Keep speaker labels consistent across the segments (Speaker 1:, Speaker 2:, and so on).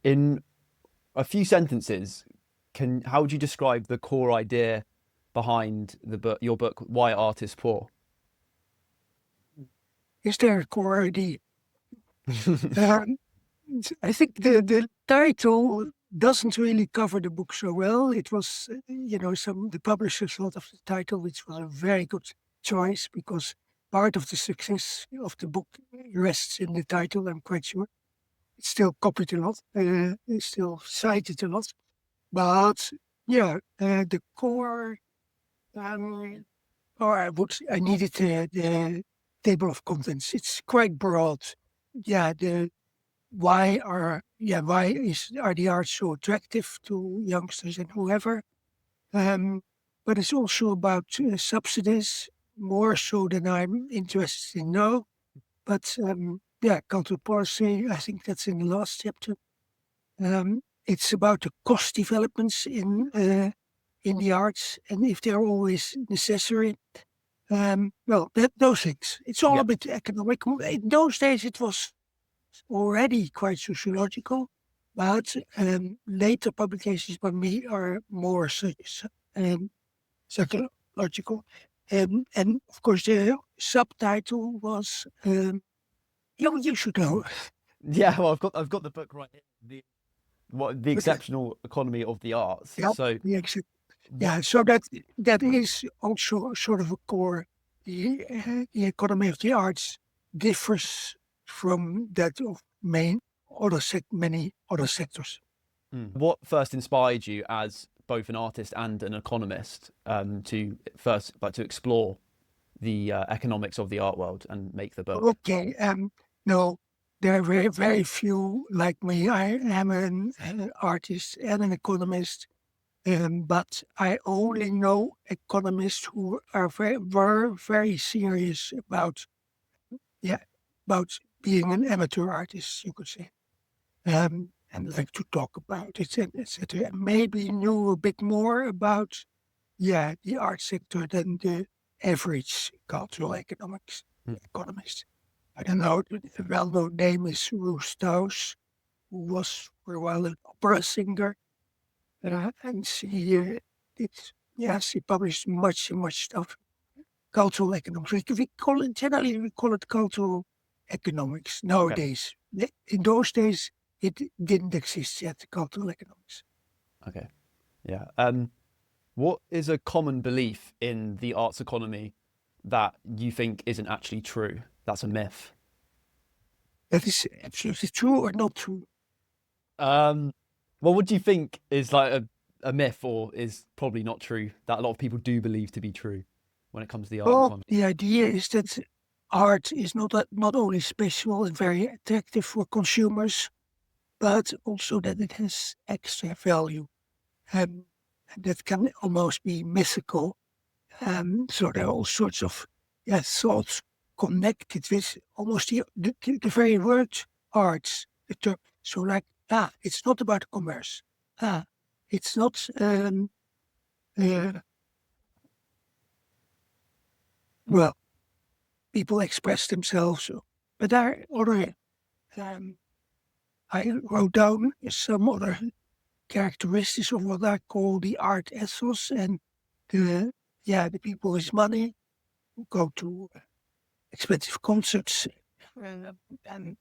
Speaker 1: In a few sentences, how would you describe the core idea behind your book, Why Art is Poor?
Speaker 2: Is there a core idea? Um, I think the title doesn't really cover the book so well. It was, the publishers thought of the title, which was a very good choice because part of the success of the book rests in the title, I'm quite sure. It's still copied a lot, it's still cited a lot. But the core, I needed the table of contents. It's quite broad. Yeah, are the arts so attractive to youngsters and whoever? But it's also about subsidies, more so than I'm interested in now. But cultural policy, I think that's in the last chapter. It's about the cost developments in the arts and if they're always necessary. Those things. It's all
Speaker 1: Yeah.
Speaker 2: a bit economic. In those days, it was already quite sociological, but later publications by me are more psychological. And of course, the subtitle was, you should know.
Speaker 1: Yeah, well, I've got the book right here. The
Speaker 2: Okay.
Speaker 1: exceptional economy of the arts.
Speaker 2: Yeah,
Speaker 1: So what?
Speaker 2: so that is also sort of a core. The economy of the arts differs from that of many other sectors.
Speaker 1: What first inspired you as both an artist and an economist to explore the economics of the art world and make the book?
Speaker 2: Okay, no, there are very, very few like me. I am an artist and an economist, but I only know economists who were very serious yeah, about being an amateur artist, you could say, and like to talk about it and etc. Maybe knew a bit more about the art sector than the average cultural
Speaker 1: Mm.
Speaker 2: economist. I don't know. The well-known name is Roos Strauss, who was for a while an opera singer, and she published much stuff. Cultural economics. We call it cultural economics
Speaker 1: Okay.
Speaker 2: nowadays. In those days, it didn't exist yet. Cultural economics.
Speaker 1: Okay. Yeah. What is a common belief in the arts economy that you think isn't actually true? That's a myth.
Speaker 2: That is absolutely true or not true.
Speaker 1: Um, well, what do you think is like a myth or is probably not true that a lot of people do believe to be true when it comes to the art
Speaker 2: Well,
Speaker 1: economy?
Speaker 2: the idea is that art is not only special and very attractive for consumers, but also that it has extra value. And that can almost be mythical. So there are all sorts of thoughts connected with almost the very word arts. The term. So like, it's not about commerce. It's not, uh, well, people express themselves. But there are other, um, I wrote down some other characteristics of what I call the art ethos and the people with money who go to expensive concerts. And,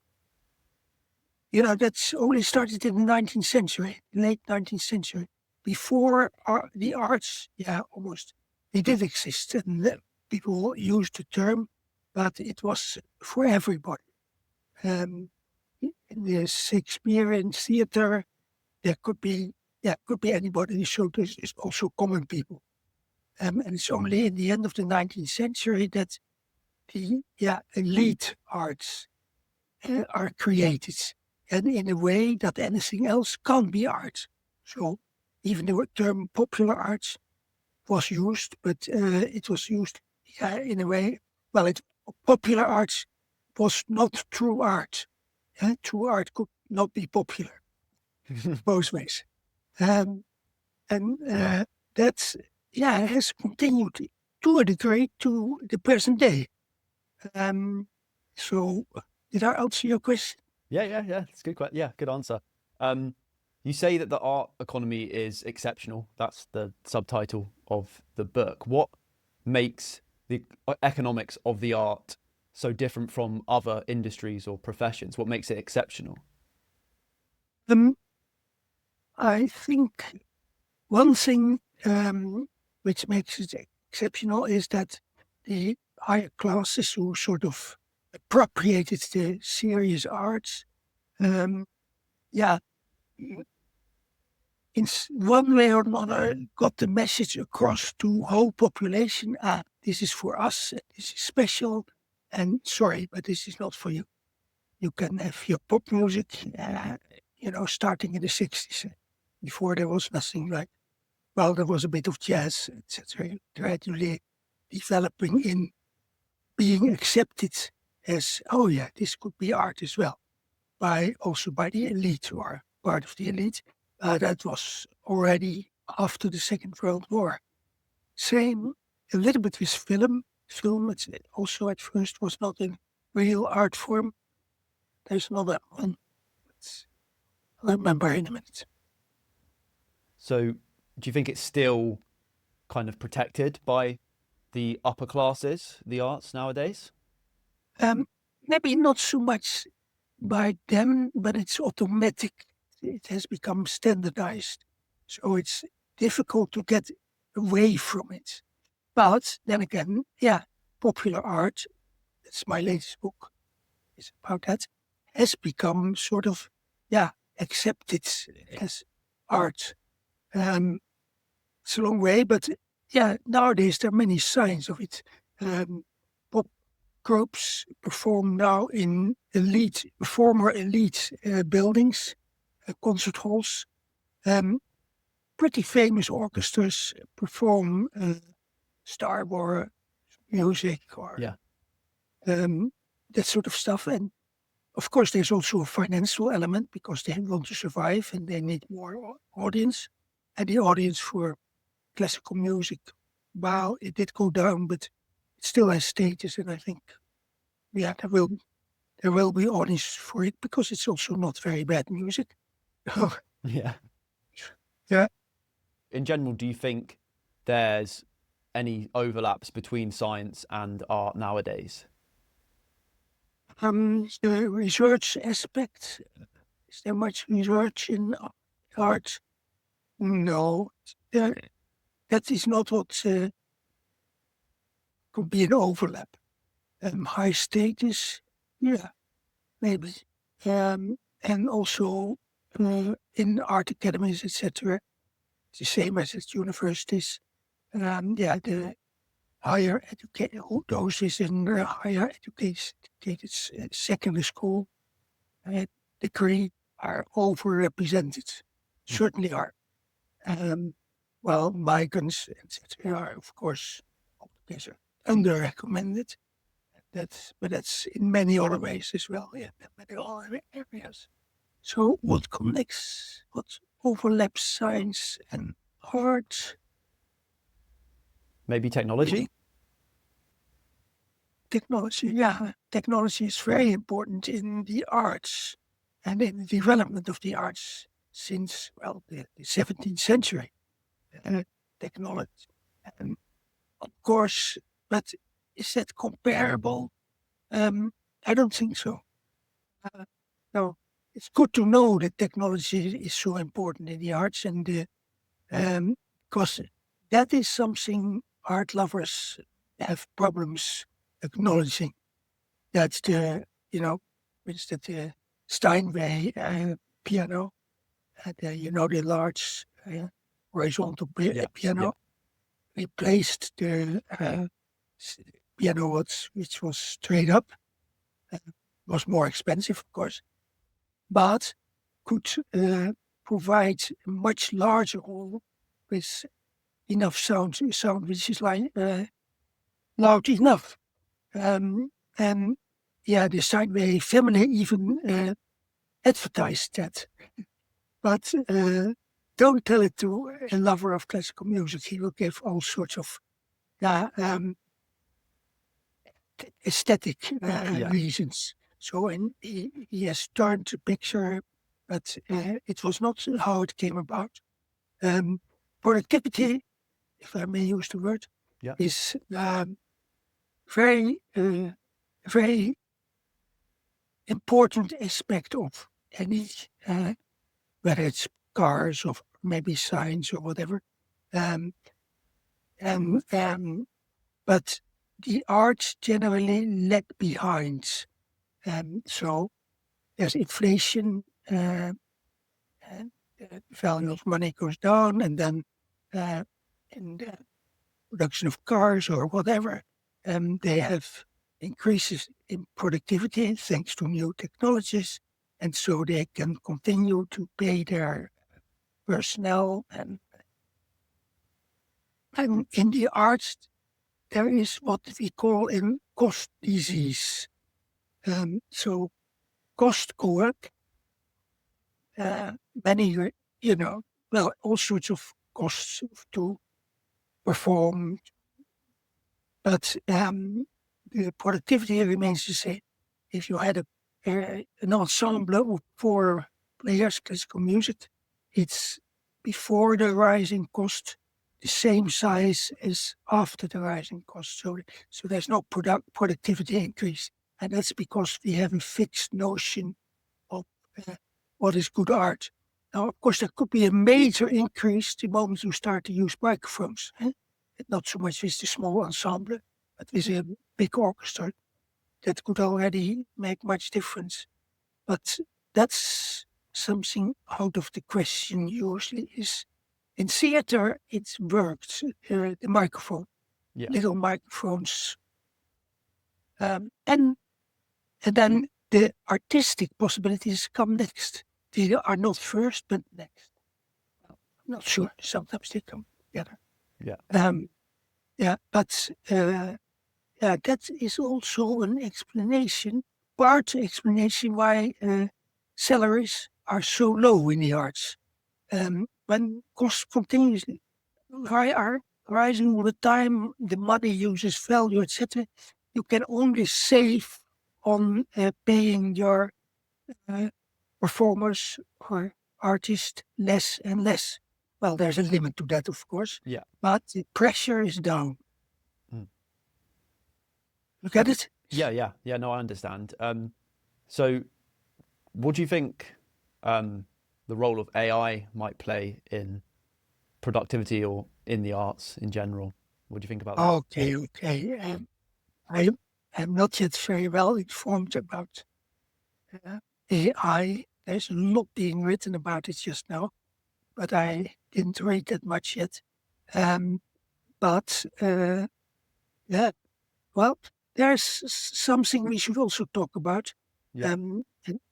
Speaker 2: that's only started in the 19th century, late 19th century. Before the arts, almost, they did exist and people used the term, but it was for everybody. Um, in the Shakespearean theater, there could be anybody. So this is also common people. And it's only in the end of the 19th century that the elite arts are created, and in a way that anything else can't be art. So even the term popular arts was used, but it was used in a way. Well, popular arts was not true art. True art could not be popular both ways. Um, and that has continued to a degree to the present day. So did I answer your question?
Speaker 1: Yeah. It's a good question. Yeah, good answer. You say that the art economy is exceptional. That's the subtitle of the book. What makes the economics of the art so different from other industries or professions? What makes it exceptional?
Speaker 2: I think one thing which makes it exceptional is that the higher classes who sort of appropriated the serious arts, um, yeah, in one way or another, got the message across to whole population. This is for us. This is special, and sorry, but this is not for you. You can have your pop music, starting in the 60s. Before there was nothing like, well, there was a bit of jazz, etc. Gradually developing in being accepted as, oh yeah, this could be art as well, also by the elite or part of the elite. That was already after the Second World War. Same a little bit with film. Film also at first was not a real art form. There's another one. I'll remember in a minute.
Speaker 1: So, do you think it's still kind of protected by the upper classes, the arts nowadays?
Speaker 2: Maybe not so much by them, but it's automatic. It has become standardized. So it's difficult to get away from it. But then again, yeah, popular art, that's my latest book, is about that, has become sort of, accepted as art. It's a long way, but yeah, nowadays there are many signs of it. Pop groups perform now in former elite buildings, concert halls. Pretty famous orchestras perform Star Wars music or
Speaker 1: Yeah.
Speaker 2: that sort of stuff. And of course, there's also a financial element because they want to survive and they need more audience. And the audience for classical music, well, it did go down, but it still has status. And I think, yeah, there will be audience for it because it's also not very bad music.
Speaker 1: Yeah.
Speaker 2: Yeah.
Speaker 1: In general, do you think there's any overlaps between science and art nowadays?
Speaker 2: The research aspect, is there much research in art? No, that is not what could be an overlap. High status, yeah, maybe. And also in art academies, etc., it's the same as at universities. The higher educated, those is in higher educated secondary school degree are overrepresented. Certainly are. Well, migrants, etc., are of course altogether underrecommended. But that's in many other ways as well. Yeah, in many other areas. So, what connects? What overlaps science and art?
Speaker 1: Maybe technology?
Speaker 2: Technology, yeah, technology is very important in the arts and in the development of the arts since, well, the 17th century. Technology. Um, of course, but is that comparable? I don't think so. No, it's good to know that technology is so important in the arts, and because that is something art lovers have problems acknowledging. That's for instance, the Steinway piano, the large horizontal piano, replaced the piano which was straight up, was more expensive, of course, but could provide a much larger hall with enough sound which is like loud enough. And yeah, the Steinway family even advertised that. But don't tell it to a lover of classical music. He will give all sorts of aesthetic reasons. So he has turned the picture but it was not how it came about. Productivity, if I may use the word,
Speaker 1: Yeah.
Speaker 2: is very, very important aspect of any, whether it's cars or maybe science or whatever. Um, and but the arts generally lag behind. So there's inflation, and the value of money goes down, and then in the production of cars or whatever, they have increases in productivity thanks to new technologies, and so they can continue to pay their personnel. And in the arts, there is what we call a cost disease. So cost go up, many, well, all sorts of costs to perform, but the productivity remains the same. If you had an ensemble of 4 players, classical music, it's before the rising cost, the same size as after the rising cost. So there's no productivity increase. And that's because we have a fixed notion of what is good art. Now, of course, there could be a major increase the moment you start to use microphones. Not so much with the small ensemble, but with a big orchestra. That could already make much difference. But that's something out of the question usually is. In theater, it worked, the microphone,
Speaker 1: Yeah.
Speaker 2: little microphones. And then the artistic possibilities come next. They are not first, but next. I'm not sure. Sometimes they come together.
Speaker 1: Yeah.
Speaker 2: But that is also an explanation, part explanation why salaries are so low in the arts. When costs continuously are rising all the time, the money uses value, etc. You can only save on paying your performers or artists less and less. Well, there's a limit to that, of course,
Speaker 1: Yeah.
Speaker 2: but the pressure is down.
Speaker 1: Mm.
Speaker 2: You get it?
Speaker 1: Yeah. No, I understand. So what do you think the role of AI might play in productivity or in the arts in general? What do you think about that?
Speaker 2: Okay. I am not yet very well informed about AI. There's a lot being written about it just now, but I didn't read that much yet. But yeah, well, there's something we should also talk about.
Speaker 1: Yeah.
Speaker 2: And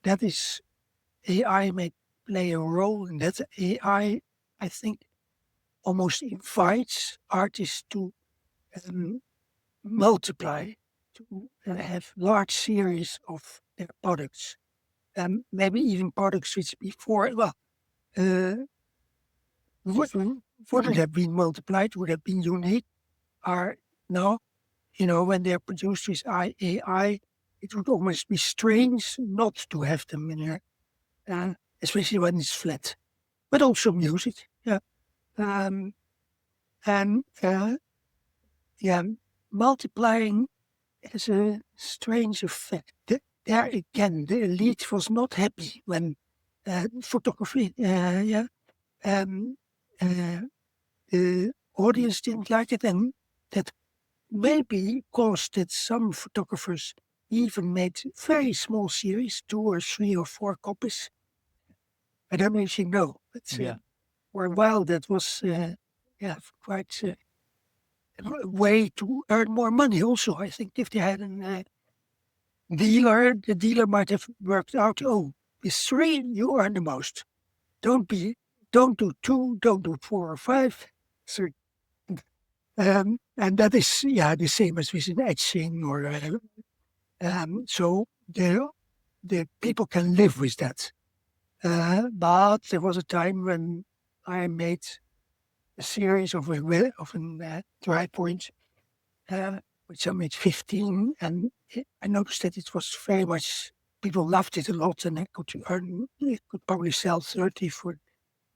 Speaker 2: that is AI may play a role in that. AI, I think, almost invites artists to multiply, to have large series of their products, maybe even products which before, well, wouldn't have been multiplied, would have been unique, are now, when they're produced with AI, it would almost be strange not to have them in there, especially when it's flat, but also music, yeah. Um, and multiplying has a strange effect. There again, the elite was not happy when photography, the audience didn't like it, and that maybe caused that some photographers even made very small series, 2 or 3 or 4 copies. I don't know if you know, but
Speaker 1: Yeah.
Speaker 2: for a while that was quite a way to earn more money. Also, I think if they had a dealer, the dealer might have worked out, oh, with 3 you earn the most. Don't do 2, don't do 4 or 5, 3. And that is the same as with an etching or so the people can live with that. But there was a time when I made a series of dry point, which I made 15, and I noticed that it was very much people loved it a lot, and it could probably sell 30 for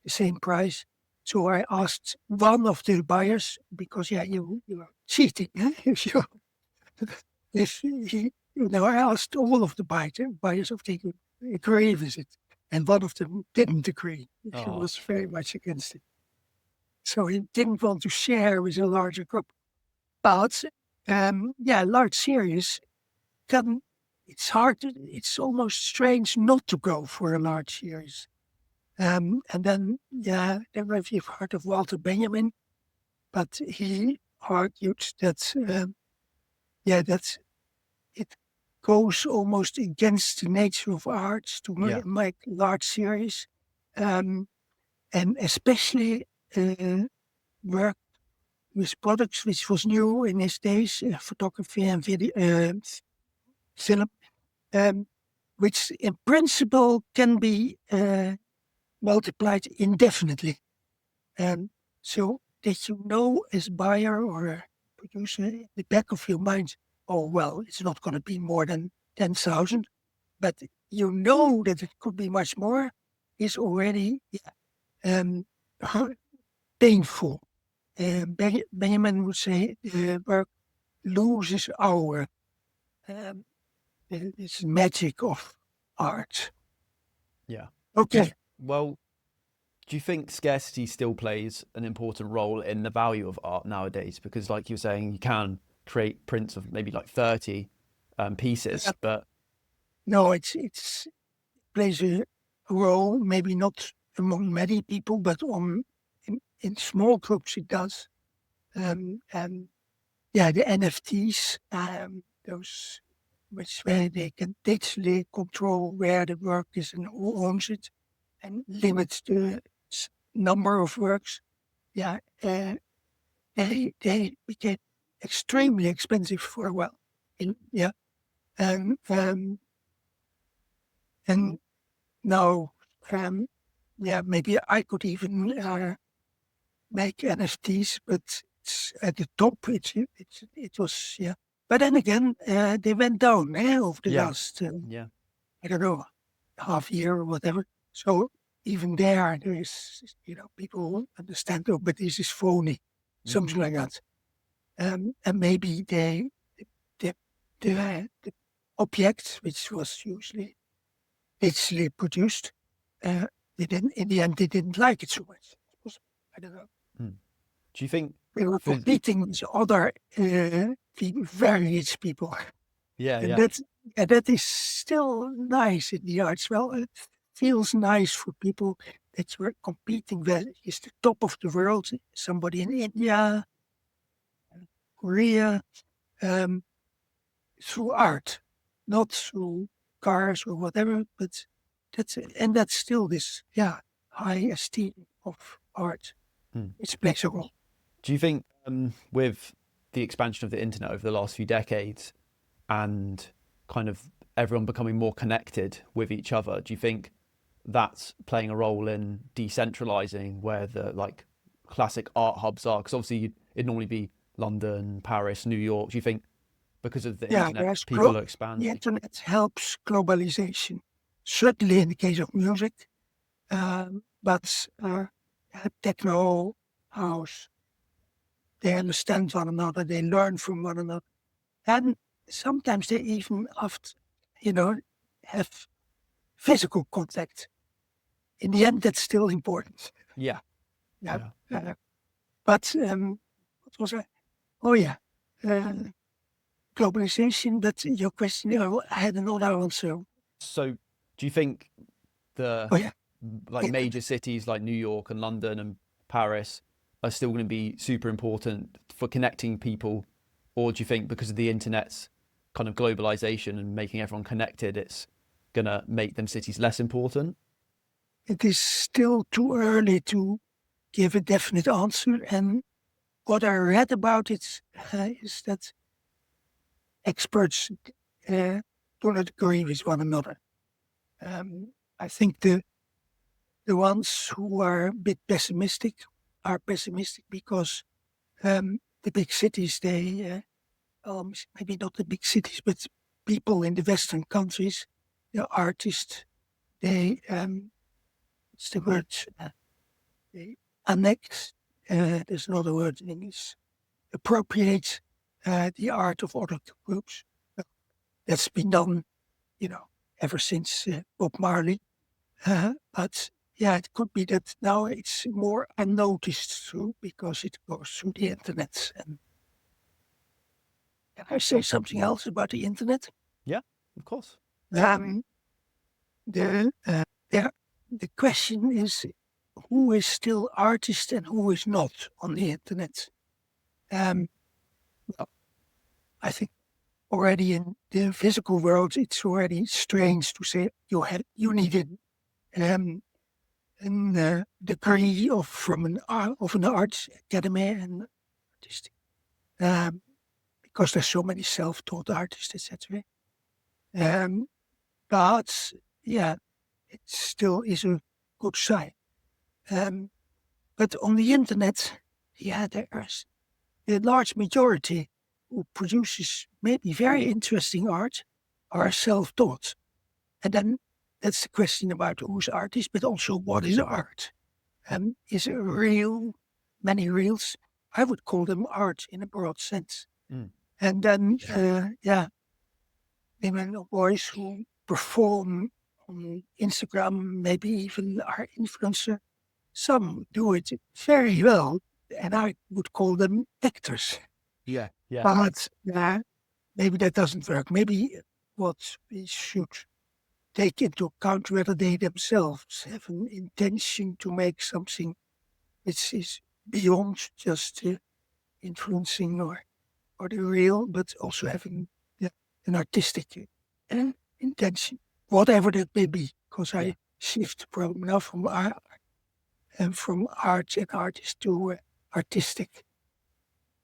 Speaker 2: the same price. So I asked one of the buyers, because you are cheating, if you if he, I asked all of the buyers if they could agree with it, and one of them didn't agree. He
Speaker 1: Oh,
Speaker 2: was very much against it. So he didn't want to share with a larger group. But large series can. It's hard. It's almost strange not to go for a large series. And then, I don't know if you've heard of Walter Benjamin, but he argued that, that it goes almost against the nature of arts to
Speaker 1: yeah,
Speaker 2: make large series, and especially work with products which was new in his days, photography and video, film, which in principle can be multiplied indefinitely. So that as buyer or a producer, in the back of your mind, oh, well, it's not going to be more than 10,000, but that it could be much more, is already painful. Benjamin would say work loses our this magic of art.
Speaker 1: yeah.
Speaker 2: Okay.
Speaker 1: Well, do you think scarcity still plays an important role in the value of art nowadays? Because, like you were saying, you can create prints of maybe like 30 pieces, but
Speaker 2: No, it's plays a role, maybe not among many people, but in small groups it does. And the NFTs, those where they can digitally control where the work is and who owns it, and limit the number of works. They became extremely expensive for a while. And and now, maybe I could even make NFTs, but it's at the top. It was. But then again, they went down over the
Speaker 1: yeah,
Speaker 2: last
Speaker 1: yeah,
Speaker 2: I don't know, half year or whatever. So even there is people who understand. Oh, but this is phony, something like that. And maybe the the object, which was usually digitally produced, they didn't. In the end, they didn't like it so much. I don't know.
Speaker 1: Mm. Do you think
Speaker 2: We were
Speaker 1: for
Speaker 2: competing with other very rich people,
Speaker 1: yeah,
Speaker 2: and
Speaker 1: yeah,
Speaker 2: that is still nice in the arts. Well, it feels nice for people that we're competing with. Is the top of the world, somebody in India, Korea, um, through art, not through cars or whatever, but that's still this high esteem of art.
Speaker 1: mm.
Speaker 2: It's plays a role.
Speaker 1: Do you think with the expansion of the internet over the last few decades and kind of everyone becoming more connected with each other, do you think that's playing a role in decentralizing where the like classic art hubs are? Because obviously it'd normally be London, Paris, New York. Do you think because of the
Speaker 2: Yeah,
Speaker 1: internet, people are
Speaker 2: the
Speaker 1: expanding?
Speaker 2: internet helps globalization, certainly in the case of music, but techno, house, they understand one another, they learn from one another, and sometimes they even have physical contact. In the end, that's still important.
Speaker 1: Yeah,
Speaker 2: Yeah,
Speaker 1: yeah.
Speaker 2: but what was I? Oh yeah, uh, globalization. But your question, I had another answer.
Speaker 1: So do you think the
Speaker 2: Oh yeah.
Speaker 1: like major cities like New York and London and Paris are still going to be super important for connecting people, or do you think because of the internet's kind of globalization and making everyone connected, it's going to make them cities less important?
Speaker 2: It is still too early to give a definite answer. And what I read about it is that experts do not agree with one another. I think the ones who are a bit pessimistic are pessimistic because the big cities, maybe not the big cities, but people in the Western countries, the artist, they what's the word? They annex. There's another word in English. Appropriate the art of other groups. That's been done, ever since Bob Marley. But yeah, it could be that now it's more unnoticed through because it goes through the internet. And can I say something else about the internet?
Speaker 1: Yeah, of course.
Speaker 2: Um, the the question is who is still artist and who is not on the internet. Well, I think already in the physical world, it's already strange to say you needed a degree from an arts academy and artistic, because there's so many self-taught artists, etc. But yeah, it still is a good sign. But on the internet, yeah, there's a large majority who produces maybe very interesting art are self-taught. And then that's the question about who's artist, but also what is art? Is it real? Many reels? I would call them art in a broad sense.
Speaker 1: Mm.
Speaker 2: And then, women or boys who perform on Instagram, maybe even are influencer. Some do it very well, and I would call them actors.
Speaker 1: Yeah.
Speaker 2: But maybe that doesn't work. Maybe what we should take into account whether they themselves have an intention to make something which is beyond just influencing or the real, but also having an artistic intention, whatever that may be. Because I shift from now from art and artist to artistic.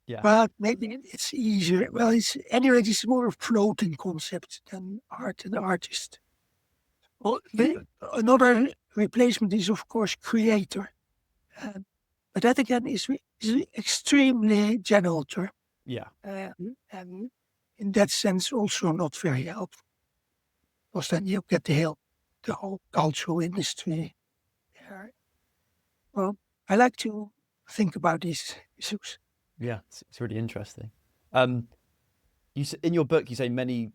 Speaker 1: Yeah.
Speaker 2: But maybe it's easier. Well, it's more a floating concept than art and artist. Well, another replacement is, of course, creator. But that again is an extremely general term.
Speaker 1: Yeah.
Speaker 2: And in that sense, also not very helpful. Because then you get the whole cultural industry there. Well, I like to think about these issues.
Speaker 1: Yeah, it's really interesting. In your book, you say many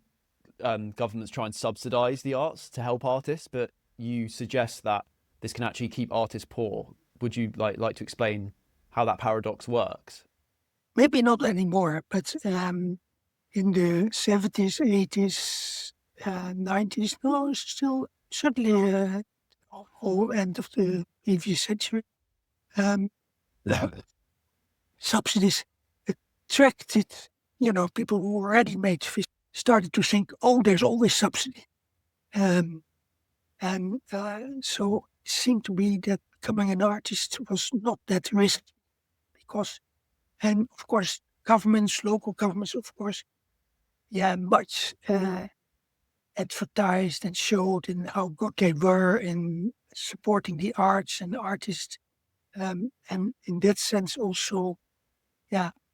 Speaker 1: governments try and subsidize the arts to help artists, but you suggest that this can actually keep artists poor. Would you like to explain how that paradox works?
Speaker 2: Maybe not anymore, but in the 70s, 80s, 90s, no, still certainly whole end of the previous century, subsidies attracted, people who already made fish started to think, oh, there's always subsidy. So it seemed to be that becoming an artist was not that risky because, and of course, local governments, of course, much advertised and showed in how good they were in supporting the arts and the artists. And in that sense also,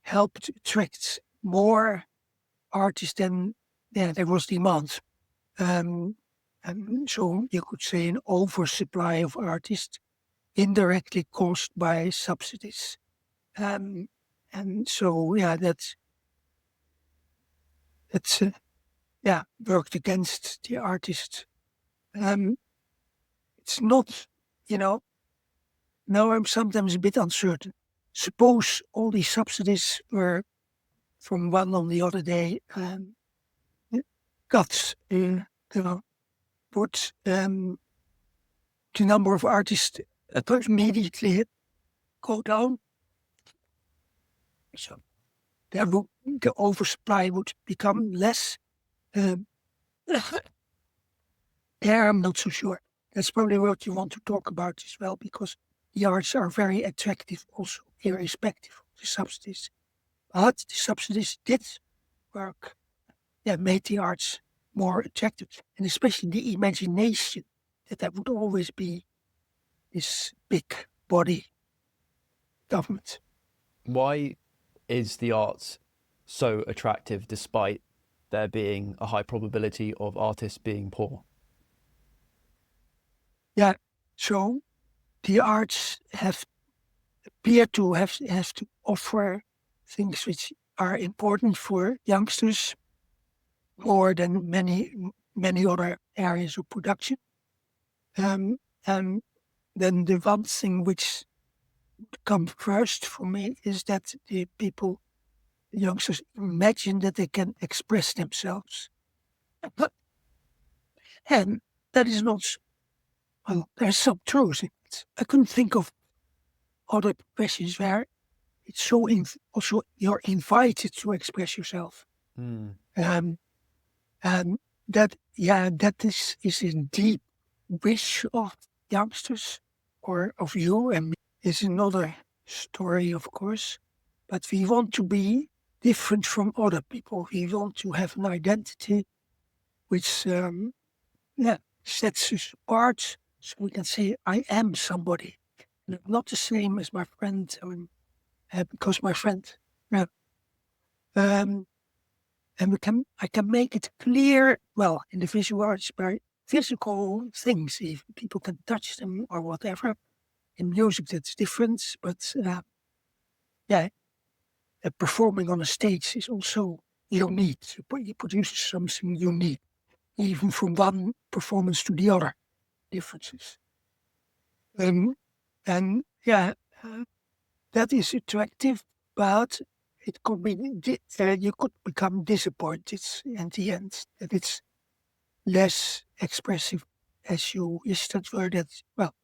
Speaker 2: helped attract more artists than there was demand. And so you could say an oversupply of artists indirectly caused by subsidies. And so, that's worked against the artist. It's not, now I'm sometimes a bit uncertain. Suppose all these subsidies were from one on the other day cut, put the number of artists immediately go down. So the oversupply would become less. There, I'm not so sure. That's probably what you want to talk about as well, because the arts are very attractive also, irrespective of the subsidies. But the subsidies did work, made the arts more attractive, and especially the imagination that would always be this big body government.
Speaker 1: Why is the arts so attractive despite there being a high probability of artists being poor?
Speaker 2: Yeah. So the arts appear to have to offer things which are important for youngsters more than many other areas of production. Um, and then the one thing which comes first for me is that the youngsters imagine that they can express themselves. And that is not, well, there's some truth in it. I couldn't think of other professions where it's so also you're invited to express yourself.
Speaker 1: Mm.
Speaker 2: Um, and that is a deep wish of youngsters or of you and me is another story, of course. But we want to be different from other people. We want to have an identity which sets us apart, so we can say, I am somebody. And I'm not the same as my friend, because my friend. Yeah. Um, and I can make it clear, well, in the visual arts by physical things, if people can touch them or whatever. In music, that's different, but yeah, performing on a stage is also unique. You produce something unique, even from one performance to the other, differences. And yeah, uh, that is attractive, but it could be you could become disappointed in the end that it's less expressive as you wish that were. That well,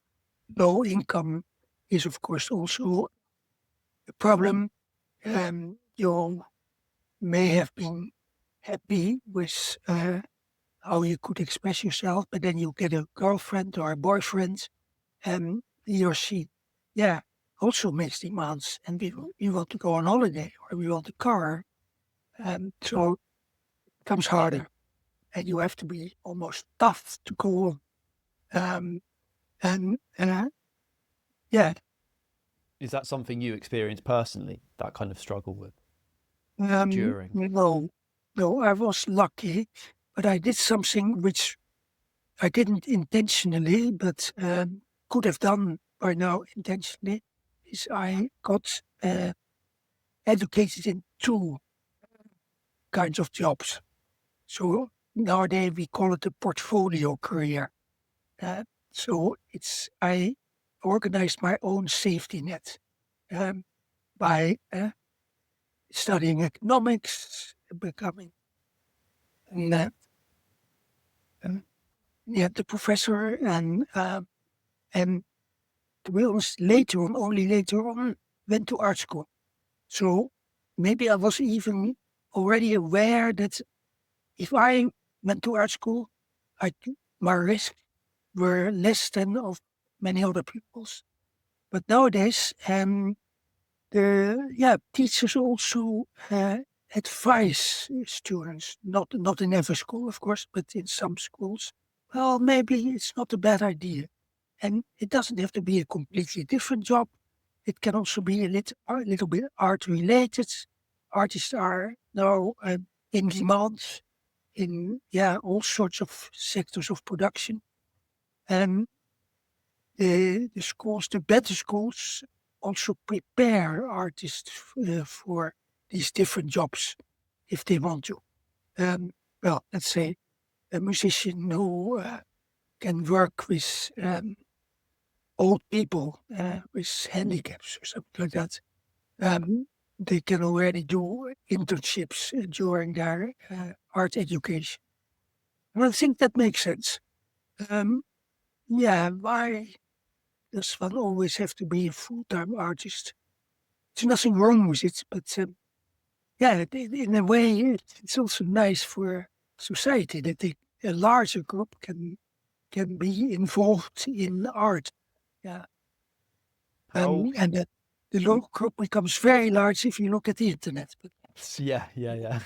Speaker 2: low income is of course also a problem. You may have been happy with how you could express yourself, but then you get a girlfriend or a boyfriend, and he or she, yeah, also makes demands, and we want to go on holiday or we want a car, so it becomes harder, and you have to be almost tough to go on. And yeah,
Speaker 1: Is that something you experienced personally, that kind of struggle with during?
Speaker 2: no, I was lucky, but I did something which I didn't intentionally, but could have done by now intentionally. Is I got educated in two kinds of jobs. So nowadays we call it a portfolio career. Uh, so I organized my own safety net um, by studying economics, becoming uh, the professor, and to be honest, only later on, went to art school. So maybe I was even already aware that if I went to art school, I my risks were less than of many other people's. But nowadays, the teachers also advise students, not in every school, of course, but in some schools. Well, maybe it's not a bad idea, and it doesn't have to be a completely different job. It can also be a little bit art related. Artists are now in demand in all sorts of sectors of production, and the better schools also prepare artists for these different jobs if they want to. Well, let's say a musician who can work with old people with handicaps or something like that. Um, they can already do internships during their art education. And I think that makes sense. Um, why does one always have to be a full-time artist? There's nothing wrong with it, but in a way, it's also nice for society that a larger group can be involved in art. Yeah,
Speaker 1: How?
Speaker 2: and that the local group becomes very large if you look at the internet. But
Speaker 1: Yeah, yeah, yeah.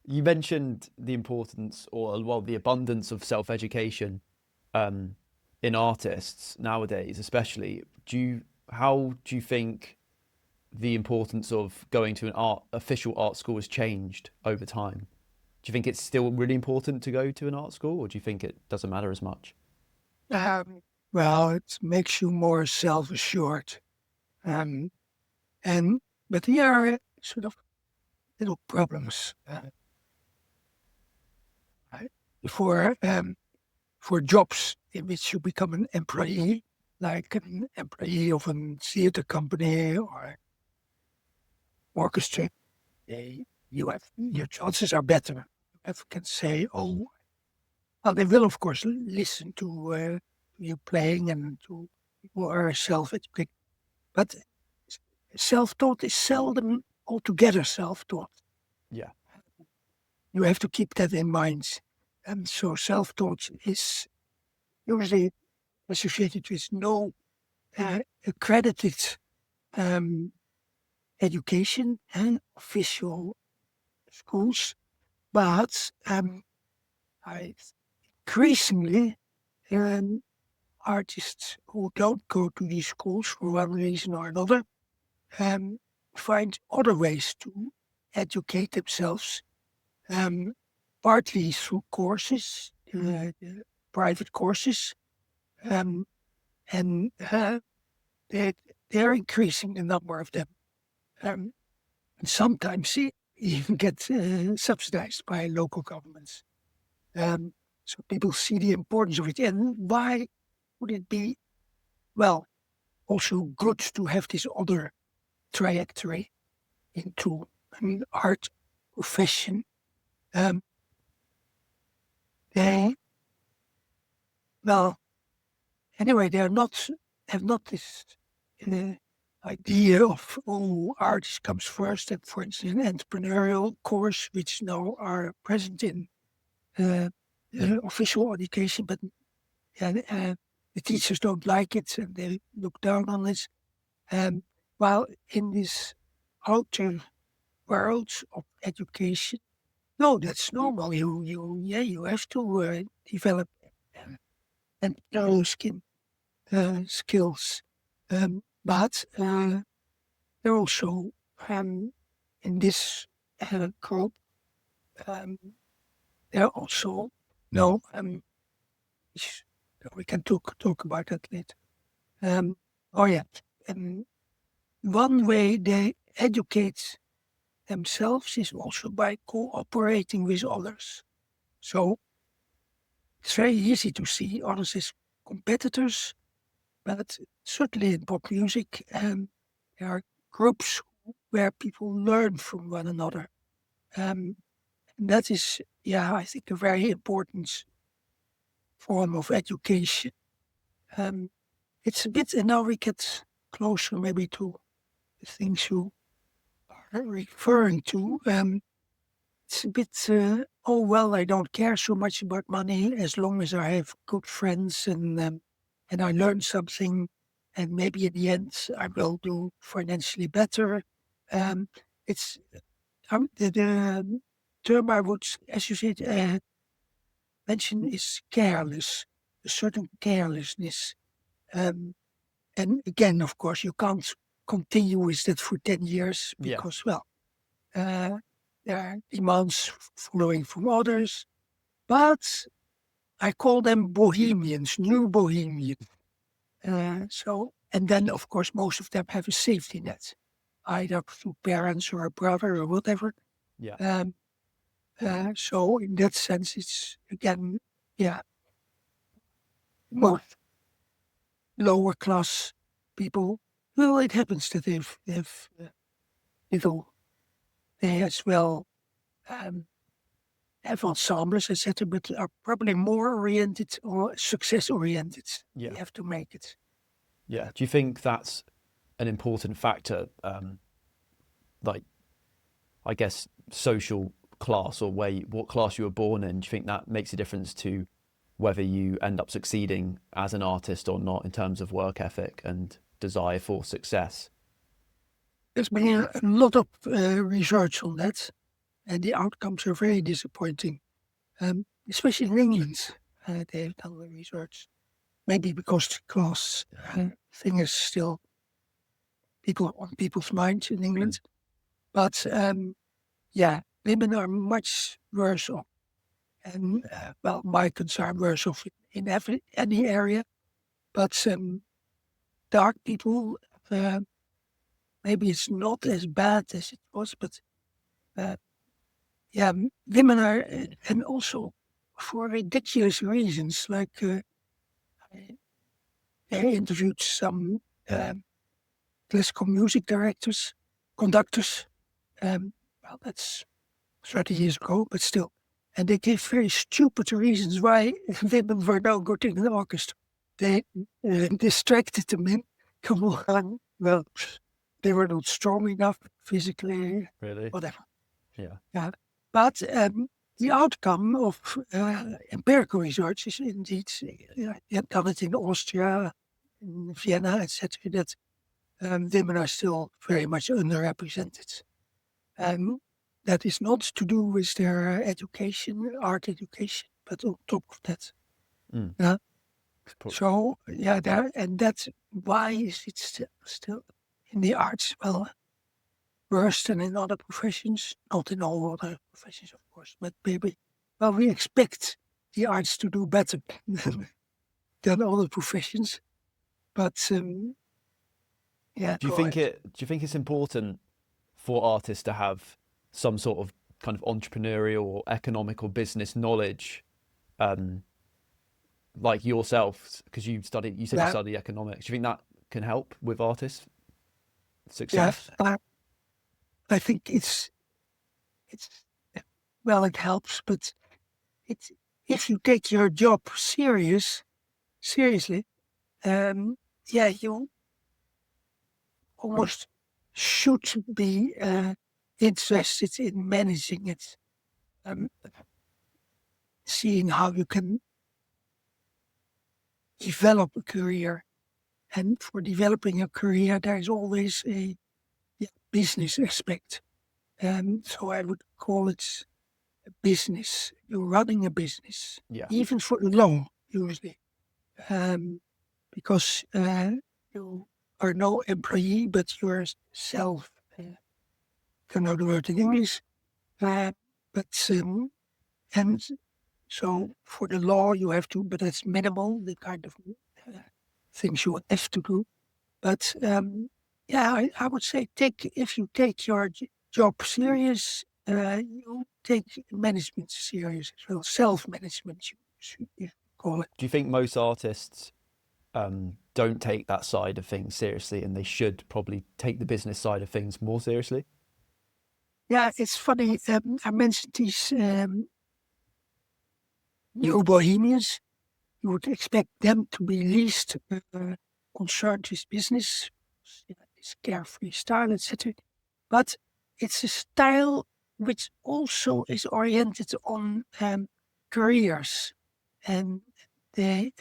Speaker 1: You mentioned the importance, or well, the abundance of self-education um, in artists nowadays, especially. How do you think the importance of going to an official art school has changed over time? Do you think it's still really important to go to an art school, or do you think it doesn't matter as much?
Speaker 2: Well, it makes you more self-assured. Um, and but there are sort of little problems right, for jobs in which you become an employee, like an employee of a theater company or orchestra. Your chances are better. You can say, "Oh, well, they will of course listen to you playing and to people who are self-educated, but self-taught is seldom altogether self-taught.
Speaker 1: Yeah.
Speaker 2: You have to keep that in mind. And so self-taught is usually associated with no accredited um, education and official schools, but I increasingly artists who don't go to these schools for one reason or another um, find other ways to educate themselves, um, partly through courses, private courses, um, and they, they're increasing the number of them. And sometimes they even get subsidized by local governments. So people see the importance of it. And why would it be, well, also good to have this other trajectory into an art profession? Um, they, well, anyway, have not this uh, idea of, oh, art comes first, and for instance, an entrepreneurial course, which now are present in uh, official education, but the teachers don't like it and they look down on it. While in this outer world of education, no, that's normal. You have to develop entrepreneurial skills, but they're also in this group. They're also no. sh- we can talk about that later. Oh yeah. Um, One way they educate themselves is also by cooperating with others. So it's very easy to see others as competitors, but certainly in pop music, there are groups where people learn from one another. And that is, yeah, I think a very important form of education. Um, it's a bit, and now we get closer maybe to the things you are referring to. It's a bit, oh, well, I don't care so much about money as long as I have good friends and I learn something. And maybe in the end, I will do financially better. Um, it's the term I would, as you said, mention is careless, a certain carelessness. Um, and again, of course, you can't continue with that for 10 years
Speaker 1: Yeah.
Speaker 2: because, well, uh, there are demands following from others, but I call them bohemians, new bohemians. And then, of course, most of them have a safety net, either through parents or a brother or whatever.
Speaker 1: Yeah.
Speaker 2: Um, so in that sense, it's again, yeah, most lower class people. Well, it happens that they've little, they as well um, have ensembles, etc., but are probably more oriented or success oriented. They
Speaker 1: Yeah.
Speaker 2: have to make it.
Speaker 1: Yeah. Do you think that's an important factor? Like, I guess, social class or what class you were born in? Do you think that makes a difference to whether you end up succeeding as an artist or not in terms of work ethic and desire for success?
Speaker 2: There's been a lot of research on that, and the outcomes are very disappointing, especially in England. They've done the research, maybe because the class thing is still people on people's minds in England. But yeah, women are much worse off. And my concern was of in any area, but dark people, maybe it's not as bad as it was, but women are, and also for ridiculous reasons, like they interviewed some classical music conductors. That's 30 years ago, but still. And they gave very stupid reasons why women were no good in the orchestra. They distracted the men. Come on. Well, they were not strong enough physically,
Speaker 1: Really?
Speaker 2: whatever.
Speaker 1: Yeah.
Speaker 2: But the outcome of empirical research is indeed, you have done it in Austria, in Vienna, etc., that women are still very much underrepresented. That is not to do with their education, art education, but on top of that.
Speaker 1: Mm.
Speaker 2: Yeah. So that's why is it still in the arts worse than in other professions? Not in all other professions, of course, but maybe. Well, we expect the arts to do better than other professions, but
Speaker 1: Do you think it's important for artists to have some sort of kind of entrepreneurial or economic or business knowledge, like yourself, because you studied economics? Do you think that can help with artists' success?
Speaker 2: Yeah, I think it helps, but it's if you take your job seriously, you almost should be interested in managing it, seeing how you can develop a career. And for developing a career, there is always a business aspect. So I would call it a business. You're running a business, even for the law, usually, because you are no employee, but you're self. Don't know the word in English, and so for the law you have to, but it's minimal, the kind of things you have to do. But I would say if you take your job serious, you take management serious as well. Self-management, you call it.
Speaker 1: Do you think most artists don't take that side of things seriously, and they should probably take the business side of things more seriously?
Speaker 2: Yeah, it's funny. I mentioned these new bohemians. You would expect them to be least concerned with business, this carefree style, etc. But it's a style which also is oriented on careers, and they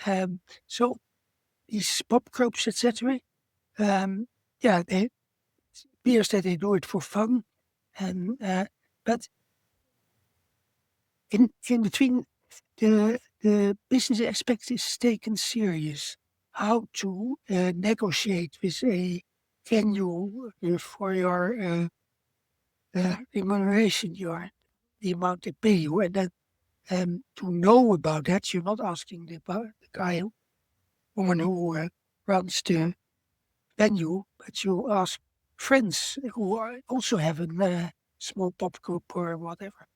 Speaker 2: so these pop groups, etc. It appears that they do it for fun, and but in between the business aspect is taken serious. How to negotiate with a venue for your remuneration, the amount they pay you, and then to know about that, you're not asking the guy, woman who runs the venue, but you ask friends who also have a small pop group or whatever.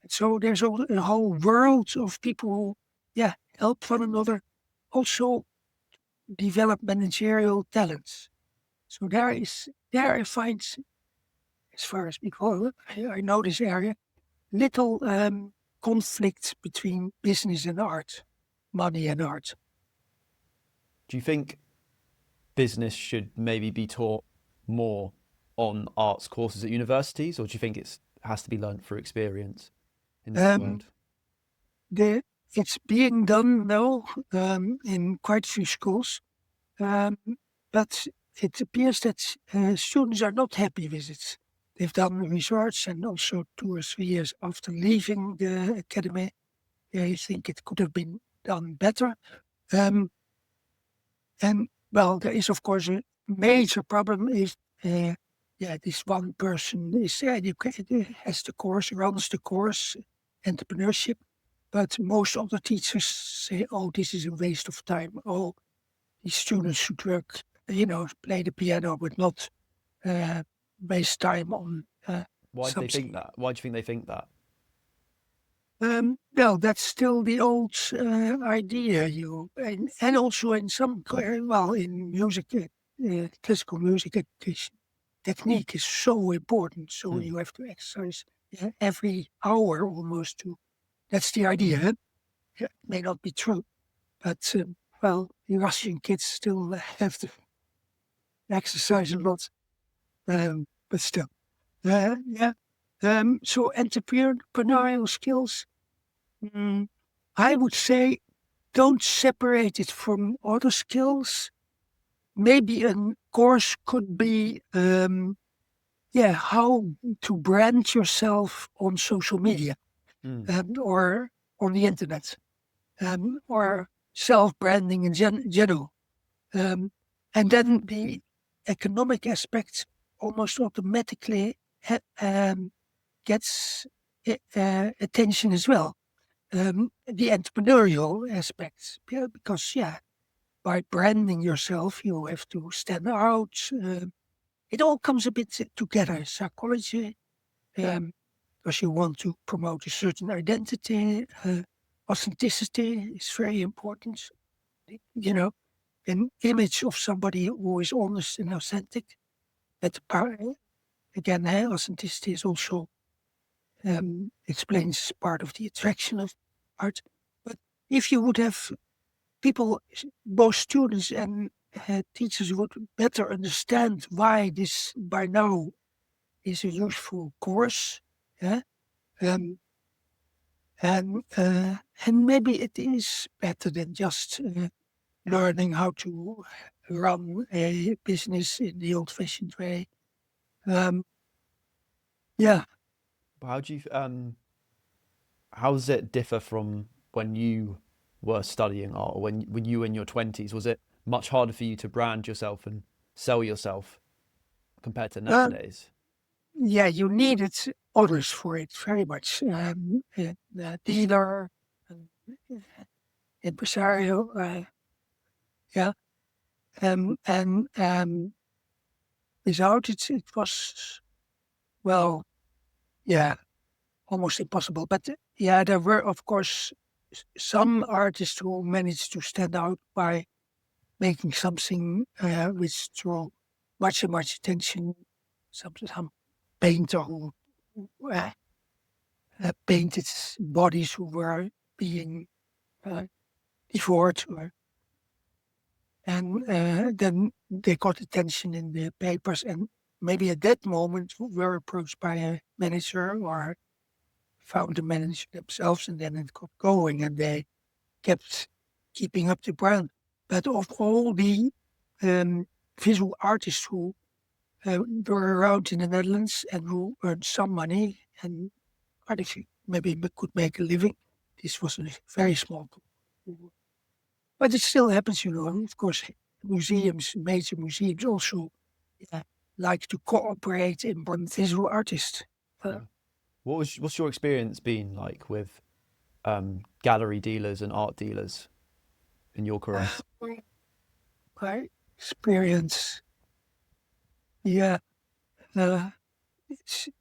Speaker 2: And so there's a whole world of people who, help one another, also develop managerial talents. So there I find, as far as people, I know this area, little conflict between business and art, money and art.
Speaker 1: Do you think business should maybe be taught more on arts courses at universities, or do you think it has to be learned through experience in this world?
Speaker 2: It's being done now in quite a few schools, but it appears that students are not happy with it. They've done research, and also 2 or 3 years after leaving the academy, they think it could have been done better. And there is of course a major problem if this one person is educated, has the course, runs the course, entrepreneurship, but most of the teachers say, "Oh, this is a waste of time. Oh, these students should work, play the piano, but not waste time on
Speaker 1: Why do they think
Speaker 2: something."
Speaker 1: that? Why do you think they think that?
Speaker 2: Well, that's still the old idea. And also in some, in music, classical music education, technique is so important. So
Speaker 1: Mm.
Speaker 2: you have to exercise every hour almost to. That's the idea. Huh? Yeah, it may not be true, but the Russian kids still have to exercise a lot. But still, yeah. So entrepreneurial skills. Mm, I would say don't separate it from other skills. Maybe a course could be, how to brand yourself on social media
Speaker 1: Mm.
Speaker 2: or on the internet, or self-branding in general. Um, and then the economic aspect almost automatically gets attention as well. The entrepreneurial aspect, because by branding yourself, you have to stand out. It all comes a bit together. Psychology, because you want to promote a certain identity. Authenticity is very important. You know, an image of somebody who is honest and authentic. That again, authenticity is also explains part of the attraction of art. But if you would have people, both students and teachers, would better understand why this by now is a useful course, yeah, um, and maybe it is better than just learning how to run a business in the old-fashioned way. Um, yeah,
Speaker 1: How do you how does it differ from when you were studying art or when you were in your 20s? Was it much harder for you to brand yourself and sell yourself compared to
Speaker 2: uh,
Speaker 1: nowadays?
Speaker 2: yeah, you needed others for it very much. Dealer, uh, impresario, yeah, and without it, it was, well, yeah, almost impossible. But yeah, there were, of course, some artists who managed to stand out by making something which drew much and much attention. Some painter who uh, painted bodies who were being uh, devoured, and then they got attention in the papers, and maybe at that moment were approached by a manager or found the manager themselves, and then it got going, and they kept keeping up the brand. But of all the um, visual artists who were around in the Netherlands and who earned some money and quite a few, maybe could make a living, this was a very small group. But it still happens, and of course, museums, major museums also uh, like to cooperate and bring visual artists. Uh,
Speaker 1: Yeah. What's your experience been like with gallery dealers and art dealers in your career?
Speaker 2: my experience, yeah, it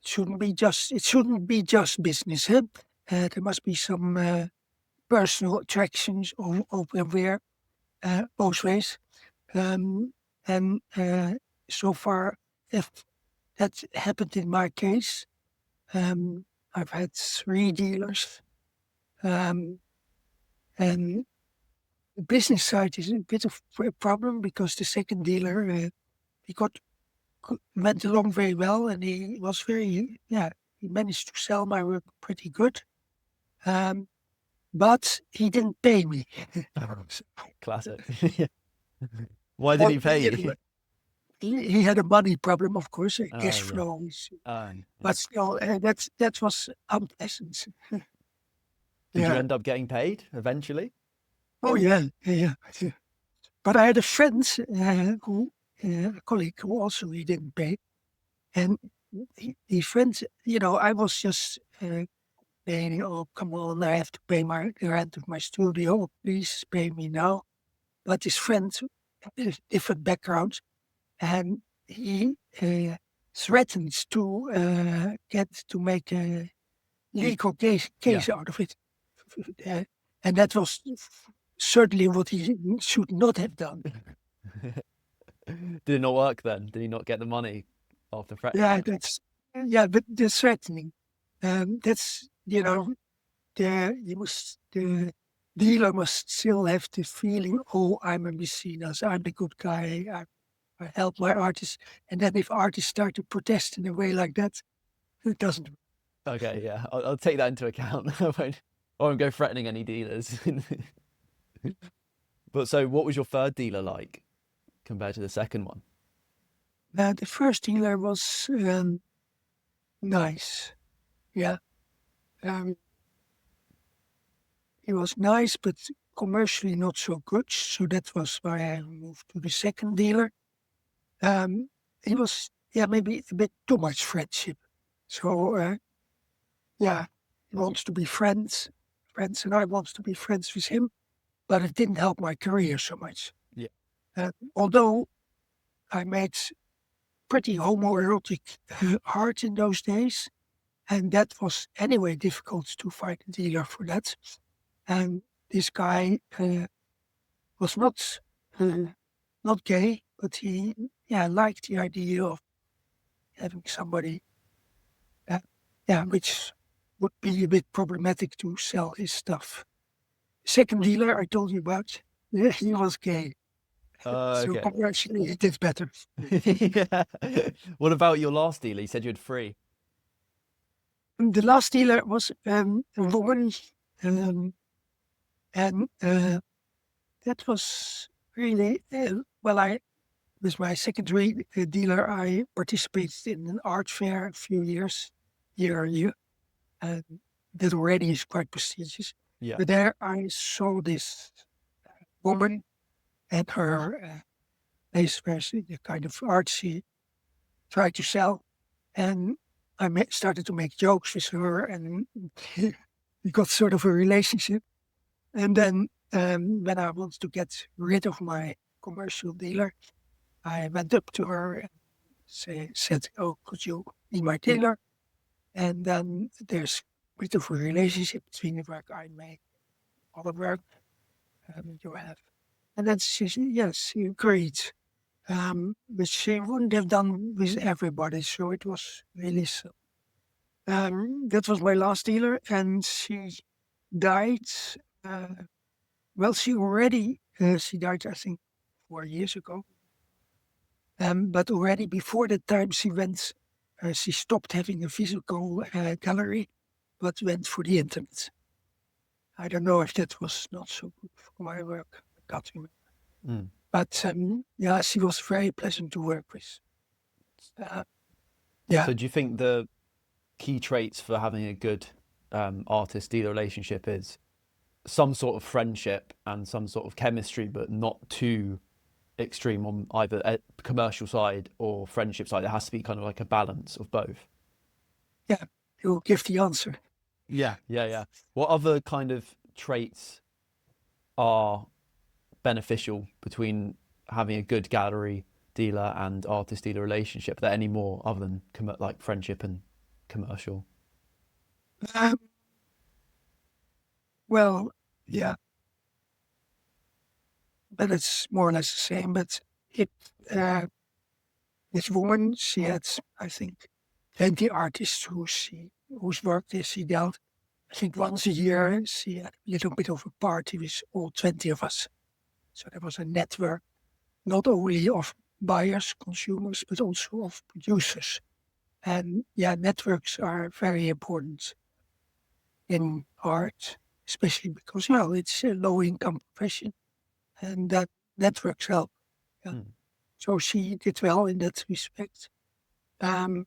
Speaker 2: shouldn't be just business. Huh? There must be some personal attractions over there, both ways. Um, and so far, if that happened in my case, I've had 3 dealers. Um, and the business side is a bit of a problem because the second dealer, he went along very well, and he was he managed to sell my work pretty good. Um, but he didn't pay me. So,
Speaker 1: Classic. Yeah. Why did
Speaker 2: well,
Speaker 1: he pay you?
Speaker 2: anyway, he had a money problem, of course, a
Speaker 1: Oh
Speaker 2: cash
Speaker 1: yeah.
Speaker 2: flow.
Speaker 1: Yeah.
Speaker 2: But still, that was unpleasant.
Speaker 1: Did you
Speaker 2: Yeah.
Speaker 1: end up getting paid eventually?
Speaker 2: Oh yeah, yeah, yeah. But I had a friend a colleague who also he didn't pay, and the friend, I was just saying, "Oh, come on, I have to pay the rent of my studio. Please pay me now." But his friend, different backgrounds, and he threatens to make a legal
Speaker 1: Yeah.
Speaker 2: case out of it, uh, and that was certainly what he should not have done.
Speaker 1: Did it not work then? Did he not get the money after threatening
Speaker 2: Yeah,
Speaker 1: him?
Speaker 2: but the threatening, that's the dealer must still have the feeling, oh, I'm a mecenas, I'm the good guy, I help my artists, and then if artists start to protest in a way like that, it doesn't.
Speaker 1: Okay, yeah, I'll take that into account. I won't go threatening any dealers. But so, what was your third dealer like compared to the second one?
Speaker 2: The first dealer was nice. Yeah, um, he was nice, but commercially not so good. So that was why I moved to the second dealer. He was, yeah, maybe a bit too much friendship. So yeah, he wants to be friends, and I want to be friends with him. But it didn't help my career so much.
Speaker 1: Yeah.
Speaker 2: Although I made pretty homoerotic art in those days, and that was anyway difficult to find a dealer for that. And this guy was not gay, but he liked the idea of having somebody, which would be a bit problematic to sell his stuff. Second dealer I told you about, he was gay, so
Speaker 1: Okay.
Speaker 2: commercially he did better.
Speaker 1: Yeah. What about your last dealer? You said you had three.
Speaker 2: The last dealer was a woman, um, and that was really well. I with my secondary dealer, I participated in an art fair a few years, year on year, and that already is quite prestigious.
Speaker 1: Yeah.
Speaker 2: But there I saw this woman and her place where the kind of art she tried to sell, and I started to make jokes with her, and we got sort of a relationship. And then when I wanted to get rid of my commercial dealer, I went up to her and said, "Oh, could you be my dealer?" And then there's a bit of a relationship between the work I make, all the work you have. And then she said, yes, she agreed. But she wouldn't have done with everybody, so it was really so. That was my last dealer, and she died. Uh, well, she died, I think, 4 years ago. But already before that time, she stopped having a physical gallery, but went for the internet. I don't know if that was not so good for my work. I can't remember.
Speaker 1: Mm.
Speaker 2: But yeah, she was very pleasant to work with. Yeah,
Speaker 1: So, do you think the key traits for having a good artist dealer relationship is some sort of friendship and some sort of chemistry, but not too extreme on either a commercial side or friendship side? It has to be kind of like a balance of both.
Speaker 2: yeah, you'll give the answer.
Speaker 1: Yeah, yeah, yeah. What other kind of traits are beneficial between having a good gallery dealer and artist dealer relationship? Are there any more other than like friendship and commercial?
Speaker 2: Um, well, yeah, but it's more or less the same. But it, uh, this woman, she had, I think, 20 artists whose work she dealt. I think once a year she had a little bit of a party with all 20 of us. So there was a network, not only of buyers, consumers, but also of producers. And yeah, networks are very important in art, especially because, it's a low income profession and that networks help. Yeah.
Speaker 1: Mm.
Speaker 2: So she did well in that respect. Um,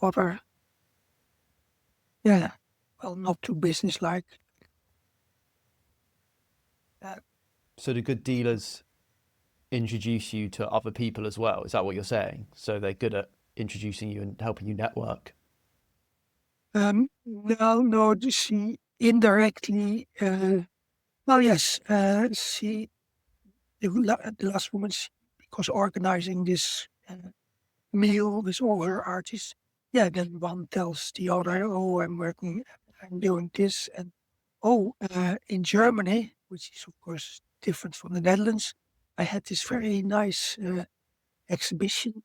Speaker 2: Other, yeah, well, not too businesslike. Uh,
Speaker 1: So do good dealers introduce you to other people as well? Is that what you're saying? So they're good at introducing you and helping you network?
Speaker 2: No, she indirectly, well, yes, she, the last woman, because organizing this meal with all her artists, yeah, then one tells the other, oh, I'm doing this. And in Germany, which is of course different from the Netherlands, I had this very nice exhibition.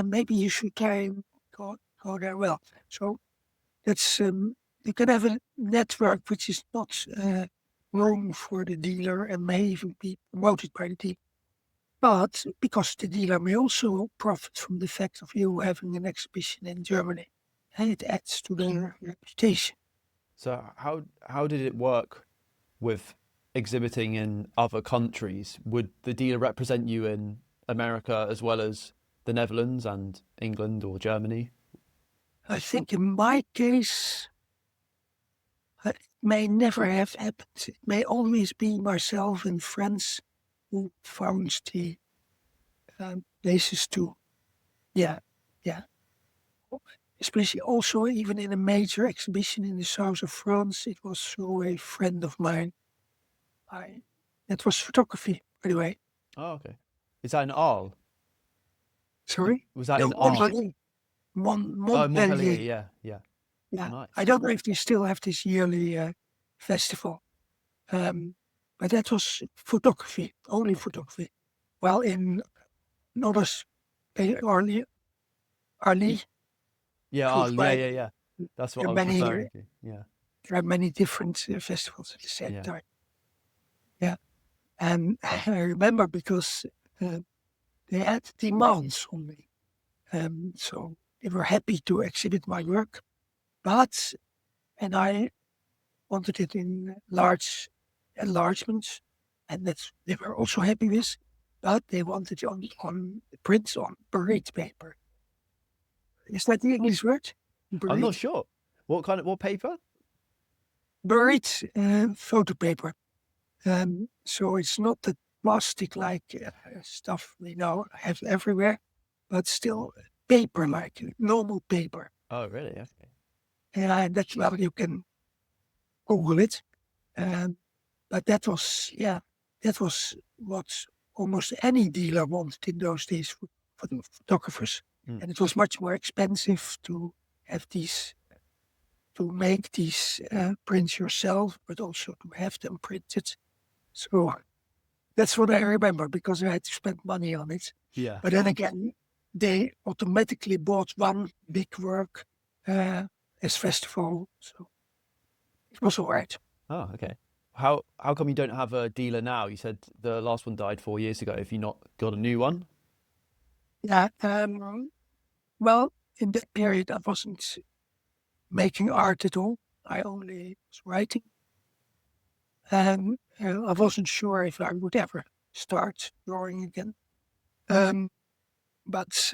Speaker 2: Maybe you should go there. Well, so that's you can have a network which is not wrong for the dealer and may even be promoted by the dealer. But because the dealer may also profit from the fact of you having an exhibition in Germany, and it adds to their reputation.
Speaker 1: So how did it work with exhibiting in other countries? Would the dealer represent you in America as well as the Netherlands and England or Germany?
Speaker 2: I think in my case, it may never have happened. It may always be myself and friends who found the places to, yeah, yeah. Especially also even in a major exhibition in the south of France, it was through a friend of mine. That was photography, by the way.
Speaker 1: Oh, okay. Is that in Arles?
Speaker 2: Sorry?
Speaker 1: Was that
Speaker 2: No,
Speaker 1: in Arles? Oh, Montpellier.
Speaker 2: Montpellier.
Speaker 1: Yeah, yeah.
Speaker 2: Yeah. I
Speaker 1: Nice.
Speaker 2: don't know if they still have this yearly festival. Um, but that was photography, only
Speaker 1: Okay.
Speaker 2: photography. Well, in others, Arlie,
Speaker 1: Y-
Speaker 2: Arlie,
Speaker 1: Yeah,
Speaker 2: close
Speaker 1: Arles. Yeah,
Speaker 2: by,
Speaker 1: yeah, yeah. That's what
Speaker 2: there are
Speaker 1: I was
Speaker 2: many,
Speaker 1: referring to. Yeah,
Speaker 2: different festivals at the same
Speaker 1: yeah.
Speaker 2: time. Yeah. And I remember because uh, they had demands on me. So they were happy to exhibit my work, but, and I wanted it in large enlargements, and they were also happy with, but they wanted it on prints on parade paper. Is that the English word?
Speaker 1: I'm not
Speaker 2: Parade?
Speaker 1: sure. What paper?
Speaker 2: Parade photo paper. So it's not the plastic like stuff we now have everywhere, but still paper like normal paper.
Speaker 1: Oh, really? Okay.
Speaker 2: And that's, well, you can Google it. Um, but that was what almost any dealer wanted in those days for the photographers.
Speaker 1: Mm.
Speaker 2: And it was much more expensive to have to make these prints yourself, but also to have them printed. So that's what I remember because I had to spend money on it.
Speaker 1: Yeah.
Speaker 2: But then again, they automatically bought one big work as festival. So it was all right.
Speaker 1: Oh, okay. How come you don't have a dealer now? You said the last one died 4 years ago. Have you not got a new one?
Speaker 2: Yeah. Well, in that period, I wasn't making art at all. I only was writing. And I wasn't sure if I would ever start drawing again. Um, but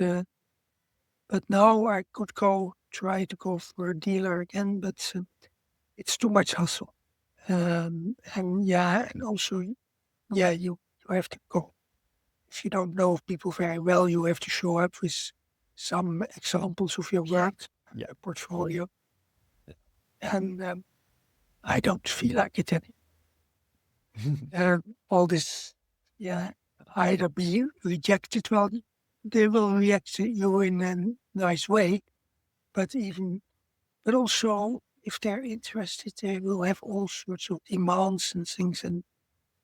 Speaker 2: now I could try to go for a dealer again, but it's too much hustle. And yeah, and also, yeah, you have to go. If you don't know people very well, you have to show up with some examples of your work,
Speaker 1: Yeah.
Speaker 2: a portfolio. And I don't feel like it anymore. All this, yeah, either be rejected, well, they will react to you in a nice way, but also if they're interested, they will have all sorts of demands and things. And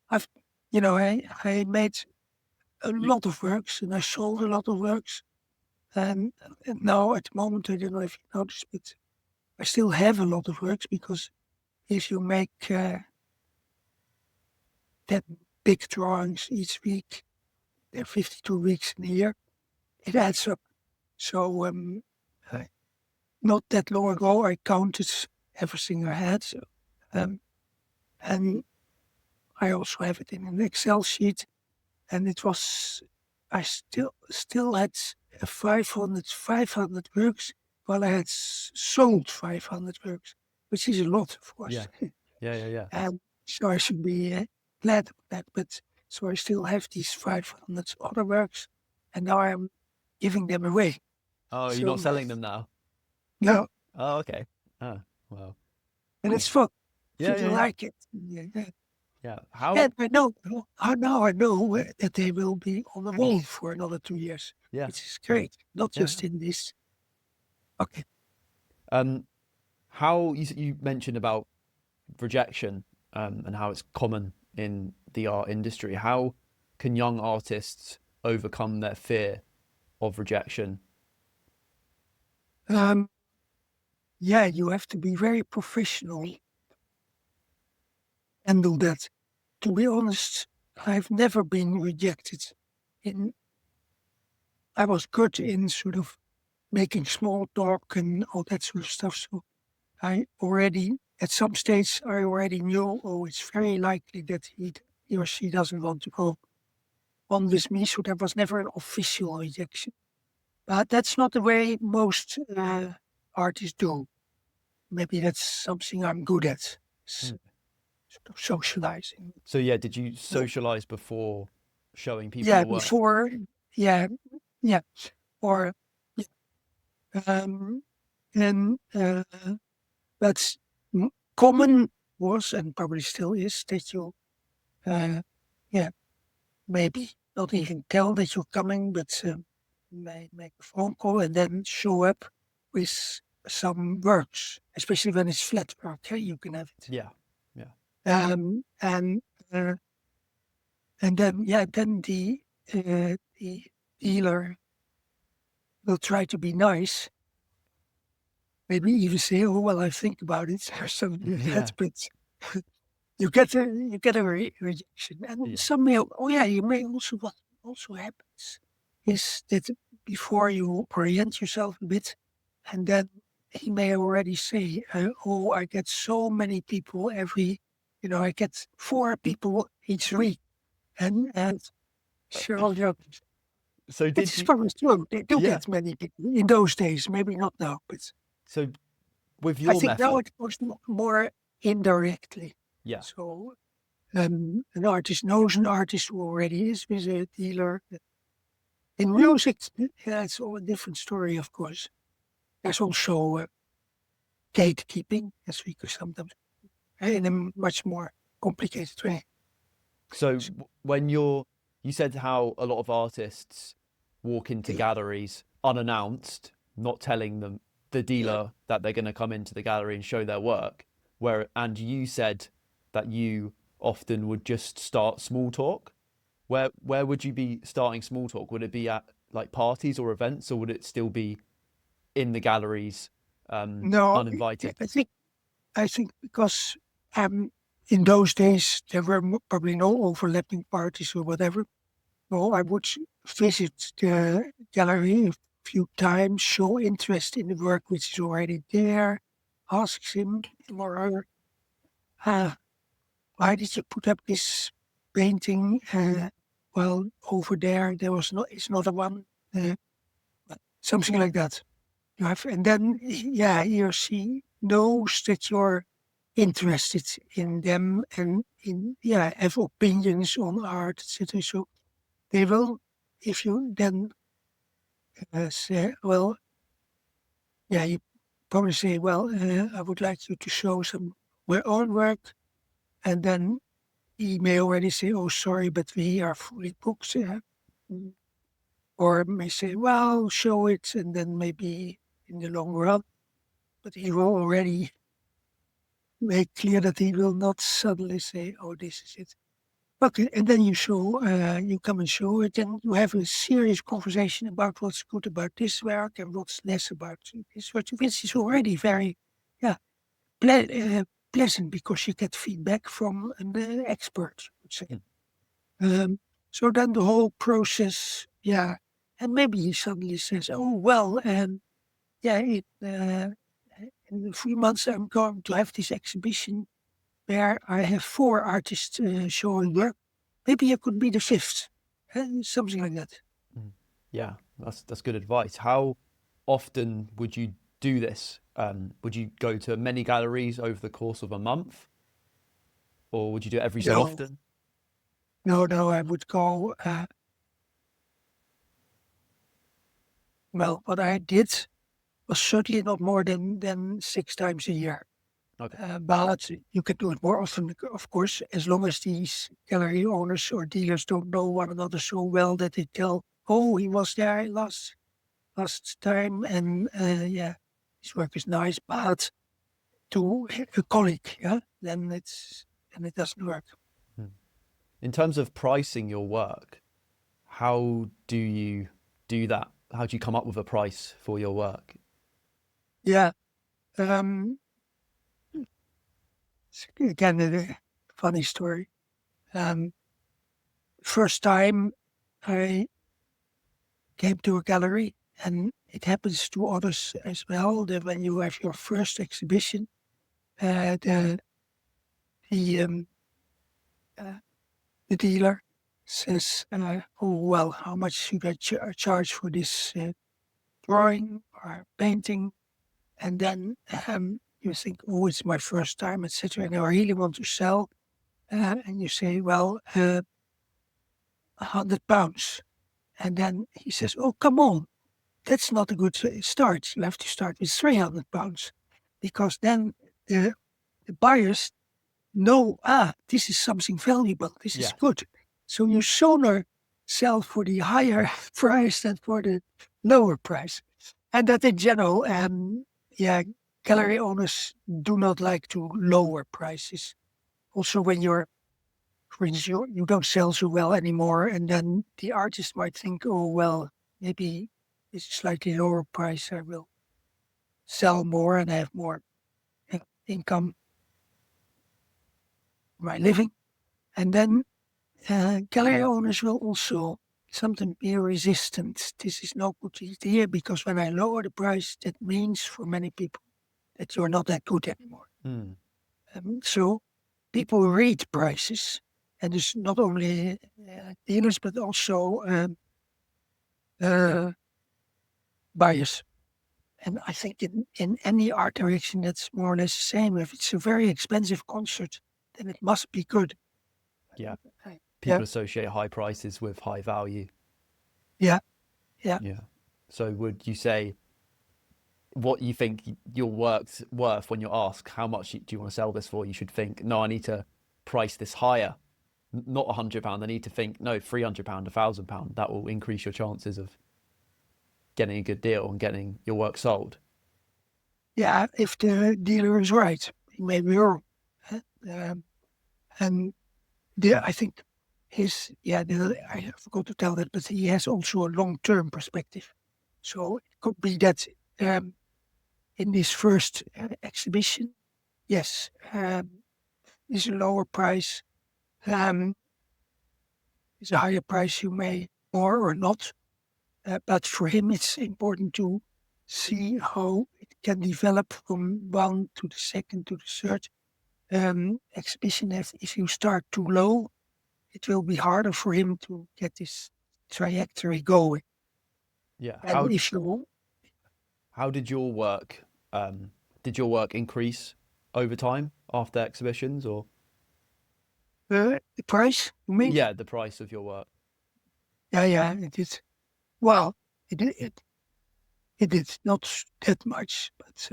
Speaker 2: I've, I made a lot of works and I sold a lot of works. And now at the moment, I don't know if you noticed, but I still have a lot of works because if you make that big drawings each week, there are 52 weeks in a year, it adds up. So I- not that long ago, I counted everything I had. So, and I also have it in an Excel sheet. And it was, I still had 500 works while I had sold 500 works, which is a lot, of course.
Speaker 1: Yeah. Yeah, yeah, yeah.
Speaker 2: And so I should be glad about that. But so I still have these 500 other works, and now I'm giving them away.
Speaker 1: Oh, you're not
Speaker 2: So
Speaker 1: selling them now?
Speaker 2: no,
Speaker 1: Oh, okay. Ah, well,
Speaker 2: And it's fun.
Speaker 1: yeah,
Speaker 2: If you
Speaker 1: yeah, yeah,
Speaker 2: like it. Yeah, yeah.
Speaker 1: yeah. How?
Speaker 2: And I know that they will be on the wall for another 2 years,
Speaker 1: Yeah,
Speaker 2: which is great. Not
Speaker 1: yeah.
Speaker 2: just in this. Okay.
Speaker 1: Um, how you mentioned about rejection, and how it's common in the art industry. How can young artists overcome their fear of rejection?
Speaker 2: Um, yeah, you have to be very professional and do that. To be honest, I've never been rejected. In I was good in sort of making small talk and all that sort of stuff. So I already, at some stage, I already knew, oh, it's very likely that he or she doesn't want to go on with me. So there was never an official rejection. But that's not the way most artists do. Maybe that's something I'm good at,
Speaker 1: Hmm.
Speaker 2: sort of socializing.
Speaker 1: So yeah, did you
Speaker 2: Uh,
Speaker 1: socialize before showing people
Speaker 2: yeah,
Speaker 1: your work?
Speaker 2: before, yeah, yeah, or um, and that's common was and probably still is that you, uh, yeah, maybe not even tell that you're coming, but may make a phone call and then show up with some works, especially when it's flat work. You can have it.
Speaker 1: Yeah, yeah,
Speaker 2: Um, and uh, and then then the dealer will try to be nice, maybe even say, "Oh well, I think about it," or something like
Speaker 1: yeah,
Speaker 2: that. But you get a rejection, and
Speaker 1: yeah,
Speaker 2: some may, oh yeah, you may also what also happens is that before you orient yourself a bit, and then he may already say, "Oh, I get so many people every, I get 4 people each week," and sure, yeah,
Speaker 1: So did
Speaker 2: it's
Speaker 1: you?
Speaker 2: probably true. They do
Speaker 1: Yeah.
Speaker 2: get many people in those days, maybe not now, but
Speaker 1: So with
Speaker 2: I
Speaker 1: your
Speaker 2: think now
Speaker 1: method,
Speaker 2: it goes more indirectly.
Speaker 1: yeah.
Speaker 2: So an artist knows an artist who already is with a dealer. In music, yeah, it's all a different story, of course. There's also gatekeeping, as we could sometimes, in a much more complicated way.
Speaker 1: So when you said how a lot of artists walk into galleries unannounced, not telling them the dealer that they're going to come into the gallery and show their work, and you said that you often would just start small talk. Where would you be starting small talk? Would it be at like parties or events, or would it still be in the galleries,
Speaker 2: No,
Speaker 1: uninvited?
Speaker 2: I think because in those days there were probably no overlapping parties or whatever. Well, I would visit the gallery a few times, show interest in the work which is already there, ask him or her, uh, why did you put up this painting? Well, over there was not, it's not a one, uh, something like that. You have, and then, yeah, he or she knows that you're interested in them and have opinions on art, etc. So they will, if you then say, well, yeah, you probably say, well, I would like you to show some my own work, and then he may already say, oh, sorry, but we are fully booked, Mm. Or may say, well, show it, and then maybe in the long run, but he will already make clear that he will not suddenly say, oh, this is it. Okay, and then you come and show it, and you have a serious conversation about what's good about this work and what's less about this work, which is already very, yeah, pleasant because you get feedback from an expert, I would say.
Speaker 1: Mm.
Speaker 2: So then the whole process, yeah, and maybe he suddenly says, oh, well, yeah, in a few months I'm going to have this exhibition where I have 4 artists showing work. Maybe you could be the fifth, something like that.
Speaker 1: Mm. Yeah, that's good advice. How often would you do this? Would you go to many galleries over the course of a month, or would you do it every so
Speaker 2: No,
Speaker 1: often?
Speaker 2: no, I would go. Well, what I did was certainly not more than 6 times a year.
Speaker 1: Okay.
Speaker 2: But you can do it more often, of course, as long as these gallery owners or dealers don't know one another so well that they tell, "Oh, he was there last time, and his work is nice." But to a colleague, then it doesn't work.
Speaker 1: In terms of pricing your work, how do you do that? How do you come up with a price for your work?
Speaker 2: Yeah. Um, Again, a funny story. First time I came to a gallery, and it happens to others as well, that when you have your first exhibition, the the um, uh, the dealer says, "Oh well, how much should I charge for this drawing or painting?" And then you think, "Oh, it's my first time, etc., and I really want to sell." And you say, "Well, £100." And then he says, "Oh, come on, that's not a good start. You have to start with £300, because then the buyers know, this is something valuable. This is
Speaker 1: Yeah.
Speaker 2: good. So you sooner sell for the higher price than for the lower price." And that in general, gallery owners do not like to lower prices. Also, when you're, for instance, you don't sell so well anymore, and then the artist might think, "Oh well, maybe it's a slightly lower price. I will sell more and have more income for my living." And then gallery owners will also sometimes be resistant. This is no good idea, because when I lower the price, that means for many people that you're not that good anymore.
Speaker 1: Mm.
Speaker 2: So people read prices, and it's not only dealers, but also buyers. And I think in any art direction, that's more or less the same. If it's a very expensive concert, then it must be good.
Speaker 1: Yeah.
Speaker 2: Yeah,
Speaker 1: People associate high prices with high value.
Speaker 2: yeah, yeah.
Speaker 1: Yeah. So would you say what you think your work's worth when you're asked how much do you want to sell this for? You should think, no, I need to price this higher. Not £100. I need to think, no, £300, £1,000. That will increase your chances of getting a good deal and getting your work sold.
Speaker 2: Yeah, if the dealer is right, he may be wrong. And I think I forgot to tell that, but he has also a long-term perspective. So it could be that in this first exhibition, yes, is a lower price, um, is a higher price, you may more or not. But for him, it's important to see how it can develop from one to the second to the third exhibition. If you start too low, it will be harder for him to get this trajectory going.
Speaker 1: Yeah.
Speaker 2: And if you
Speaker 1: How did your work increase over time after exhibitions, or
Speaker 2: the price, you mean?
Speaker 1: yeah, the price of your work?
Speaker 2: Yeah, it is. Well, it did not that much, but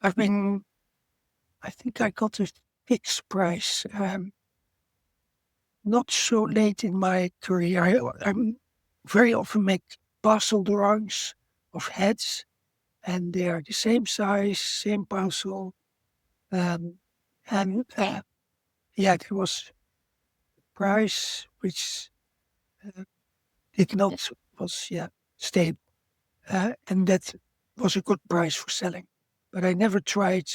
Speaker 2: I've been. I think I got a fixed price. Not so late in my career. I'm very often make parcel drawings of heads, and they are the same size, same parcel. Um, and there was a price which did not was stable, and that was a good price for selling. But I never tried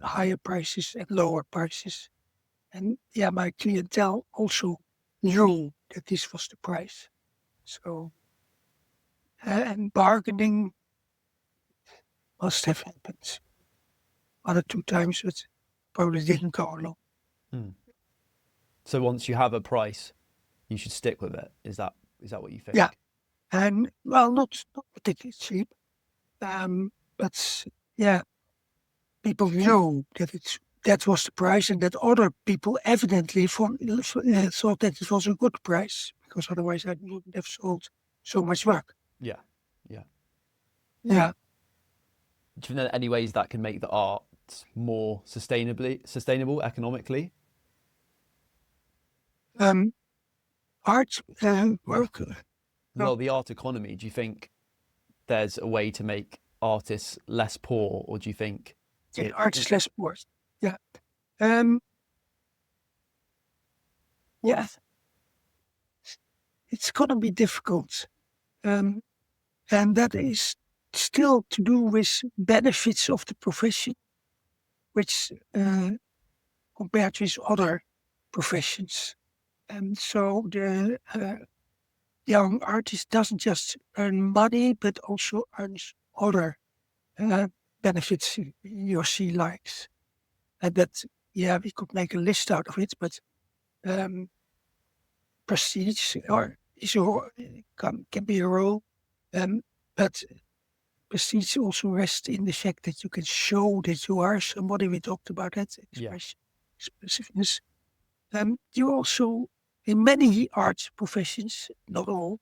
Speaker 2: higher prices and lower prices. And my clientele also knew that this was the price. So and bargaining must have happened 1 or 2 times, but probably didn't go along.
Speaker 1: Hmm. So once you have a price, you should stick with it. Is that what you think?
Speaker 2: Yeah, and well, not particularly cheap, but people knew that that was the price, and that other people evidently thought that it was a good price, because otherwise I wouldn't have sold so much work.
Speaker 1: Yeah. Yeah.
Speaker 2: Yeah.
Speaker 1: you think there are any ways that can make the art more sustainable economically?
Speaker 2: Art work.
Speaker 1: Well, the art economy. Do you think there's a way to make artists less poor, or do you think
Speaker 2: Yeah, art is less worse. Yeah. Yeah, it's gonna be difficult. And that is still to do with benefits of the profession, which compared with other professions. And so the young artist doesn't just earn money, but also earns other uh, benefits he or she likes. And that, yeah, we could make a list out of it, but um, prestige or is can be a role. But prestige also rests in the fact that you can show that you are somebody. We talked about that
Speaker 1: yeah,
Speaker 2: expressiveness. You also, in many arts professions, not all,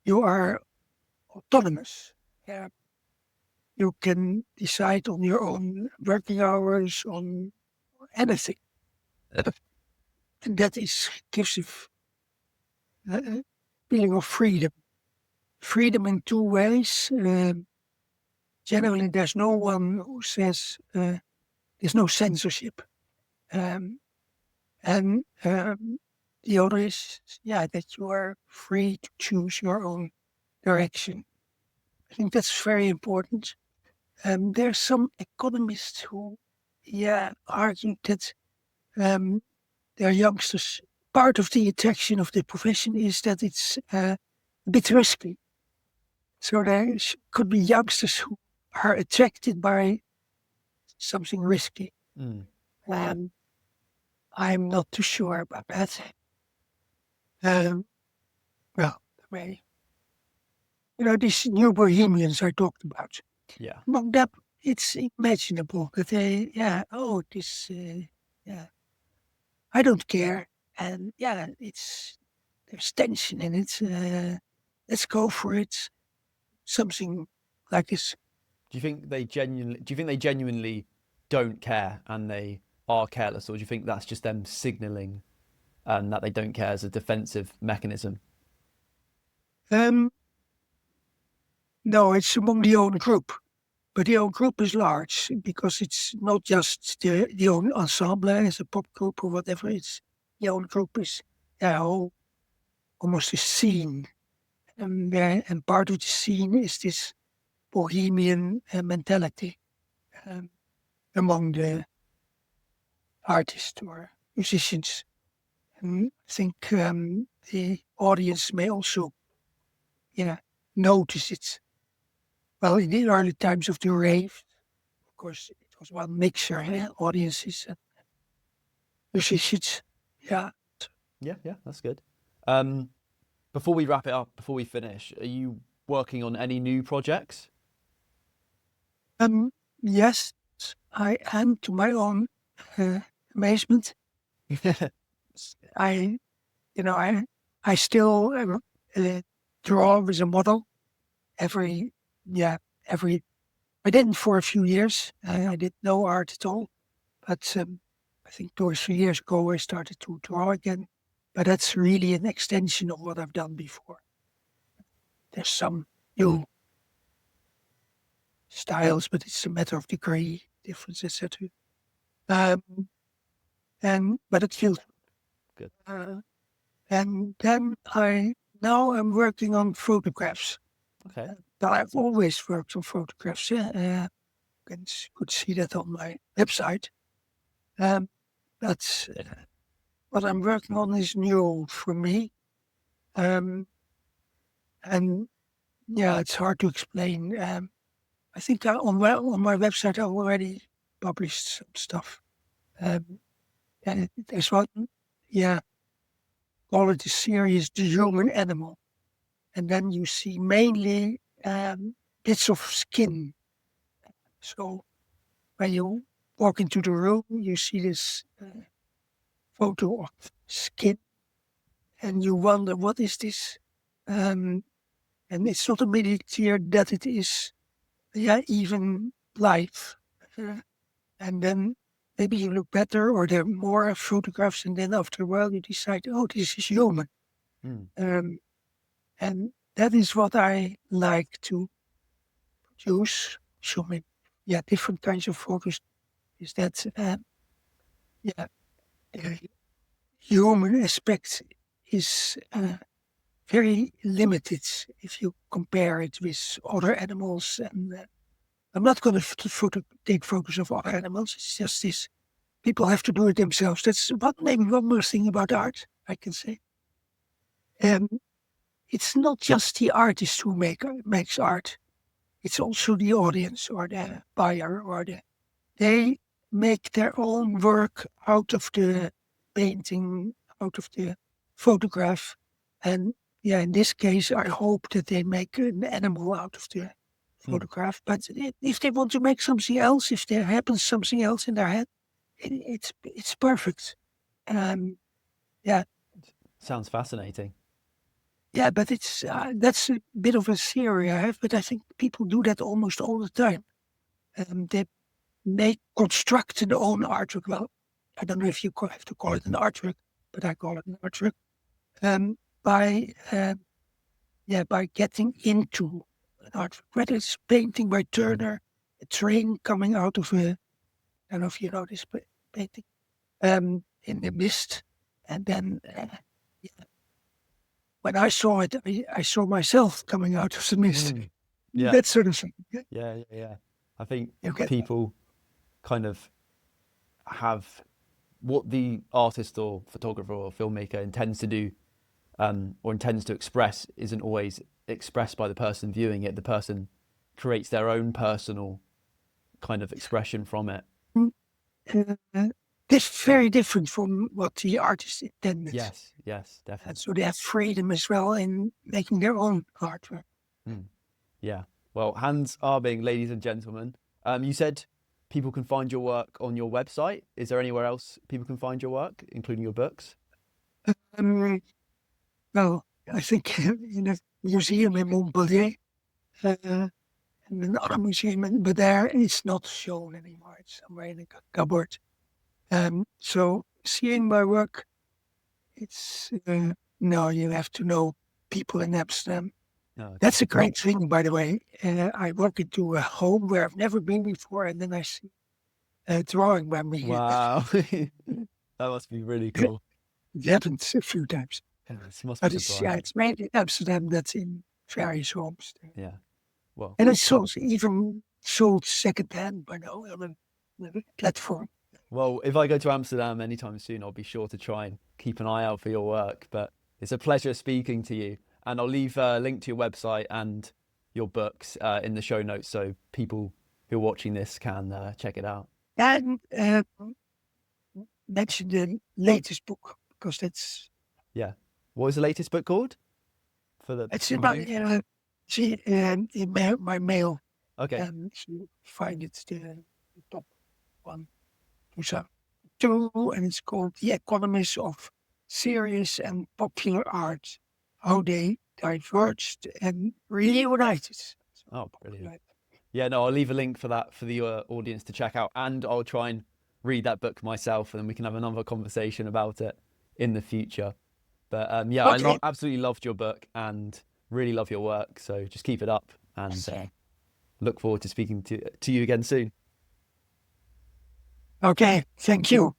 Speaker 2: you are autonomous. Yeah. You can decide on your own working hours, on anything. And that gives a feeling of freedom. Freedom in two ways. Generally, there's no one who says there's no censorship. Um, and the other is, yeah, that you are free to choose your own direction. I think that's very important. There's some economists who, yeah, argue that their youngsters, part of the attraction of the profession is that it's a bit risky. So there could be youngsters who are attracted by something risky.
Speaker 1: mm.
Speaker 2: I'm not too sure about that. Um, well, maybe. These new bohemians I talked about.
Speaker 1: Yeah,
Speaker 2: Among them, it's imaginable that they, yeah, oh, yeah, I don't care. And yeah, there's tension in it. Let's go for it. Something like this.
Speaker 1: do you think they genuinely don't care and they are careless, or do you think that's just them signaling and that they don't care as a defensive mechanism?
Speaker 2: Um, no, it's among the own group. But the own group is large because it's not just the own ensemble as a pop group or whatever. It's the own group is almost a scene. And part of the scene is this bohemian mentality among the artists or musicians. And I think the audience may also, notice it. Well, in the early times of the rave, of course, it was one mixer, audiences and musicians. Yeah.
Speaker 1: Yeah, that's good. Um, Before we wrap it up, before we finish, are you working on any new projects?
Speaker 2: Yes, I am, to my own amazement. I, you know, I, I still draw with a model every, yeah, every. I didn't for a few years. I did no art at all, but I think 2 or 3 years ago I started to draw again. But that's really an extension of what I've done before. There's some new styles, but it's a matter of degree difference, etc. Um, but it feels.
Speaker 1: Good.
Speaker 2: And then I'm working on photographs.
Speaker 1: Okay.
Speaker 2: But I've always worked on photographs. Yeah, could see that on my website. But what I'm working on is new for me. Um, and yeah, it's hard to explain. I think on my website I already published some stuff. And there's one, yeah, call it the series The Human Animal. And then you see mainly bits of skin. So when you walk into the room, you see this photo of skin, and you wonder, what is this? And it's not immediately clear that it is, yeah, even life. And then maybe you look better or there are more photographs, and then after a while you decide, oh, this is human.
Speaker 1: Mm.
Speaker 2: And that is what I like to produce, showing different kinds of photos, is that the human aspect is very limited if you compare it with other animals. And I'm not going to take photos of other animals. It's just this. People have to do it themselves. That's maybe one more thing about art I can say. It's not just the artist who makes art. It's also the audience or the buyer they make their own work out of the painting, out of the photograph. And in this case, I hope that they make an animal out of the photograph. But if they want to make something else, if there happens something else in their head, it's perfect. Yeah.
Speaker 1: Sounds fascinating.
Speaker 2: Yeah, but it's that's a bit of a theory I have, but I think people do that almost all the time. They construct their own artwork. Well, I don't know if you have to call it an artwork, but I call it an artwork. By getting into an artwork, whether it's painting by Turner, a train coming out of I don't know if you know this painting, in the mist, and then when I saw it, I saw myself coming out of the mist.
Speaker 1: Yeah.
Speaker 2: That sort of thing.
Speaker 1: Yeah. I think
Speaker 2: Okay.
Speaker 1: people kind of have what the artist or photographer or filmmaker intends to do or intends to express isn't always expressed by the person viewing it. The person creates their own personal kind of expression from it.
Speaker 2: This very different from what the artist intended.
Speaker 1: Yes, definitely.
Speaker 2: And so they have freedom as well in making their own artwork.
Speaker 1: Yeah. Well, Hans Abbing, ladies and gentlemen, you said people can find your work on your website. Is there anywhere else people can find your work, including your books?
Speaker 2: Well, I think in a museum in Montpellier, and another museum, but there it's not shown anymore. It's somewhere in a cupboard. So seeing my work, it's no, you have to know people in Amsterdam.
Speaker 1: No,
Speaker 2: That's a great thing, by the way. I walk into a home where I've never been before, and then I see a drawing by me.
Speaker 1: wow. That must be really cool.
Speaker 2: It happened a few times.
Speaker 1: It must
Speaker 2: But
Speaker 1: be
Speaker 2: it's mainly Amsterdam that's in various homes.
Speaker 1: Yeah. Well,
Speaker 2: And it's even sold secondhand by now on a platform.
Speaker 1: well, if I go to Amsterdam anytime soon, I'll be sure to try and keep an eye out for your work. But it's a pleasure speaking to you. And I'll leave a link to your website and your books in the show notes so people who are watching this can check it out.
Speaker 2: And mention the latest book, because that's...
Speaker 1: Yeah. What was the latest book called?
Speaker 2: It's in my mail.
Speaker 1: Okay.
Speaker 2: So find it, the top one. Two, and it's called The Economist of Serious and Popular Art, How They Diverged and Reunited.
Speaker 1: Oh, brilliant. Yeah, no, I'll leave a link for that for the audience to check out, and I'll try and read that book myself, and then we can have another conversation about it in the future. But okay. I absolutely loved your book and really love your work, so just keep it up, and look forward to speaking to you again soon.
Speaker 2: Okay, thank you.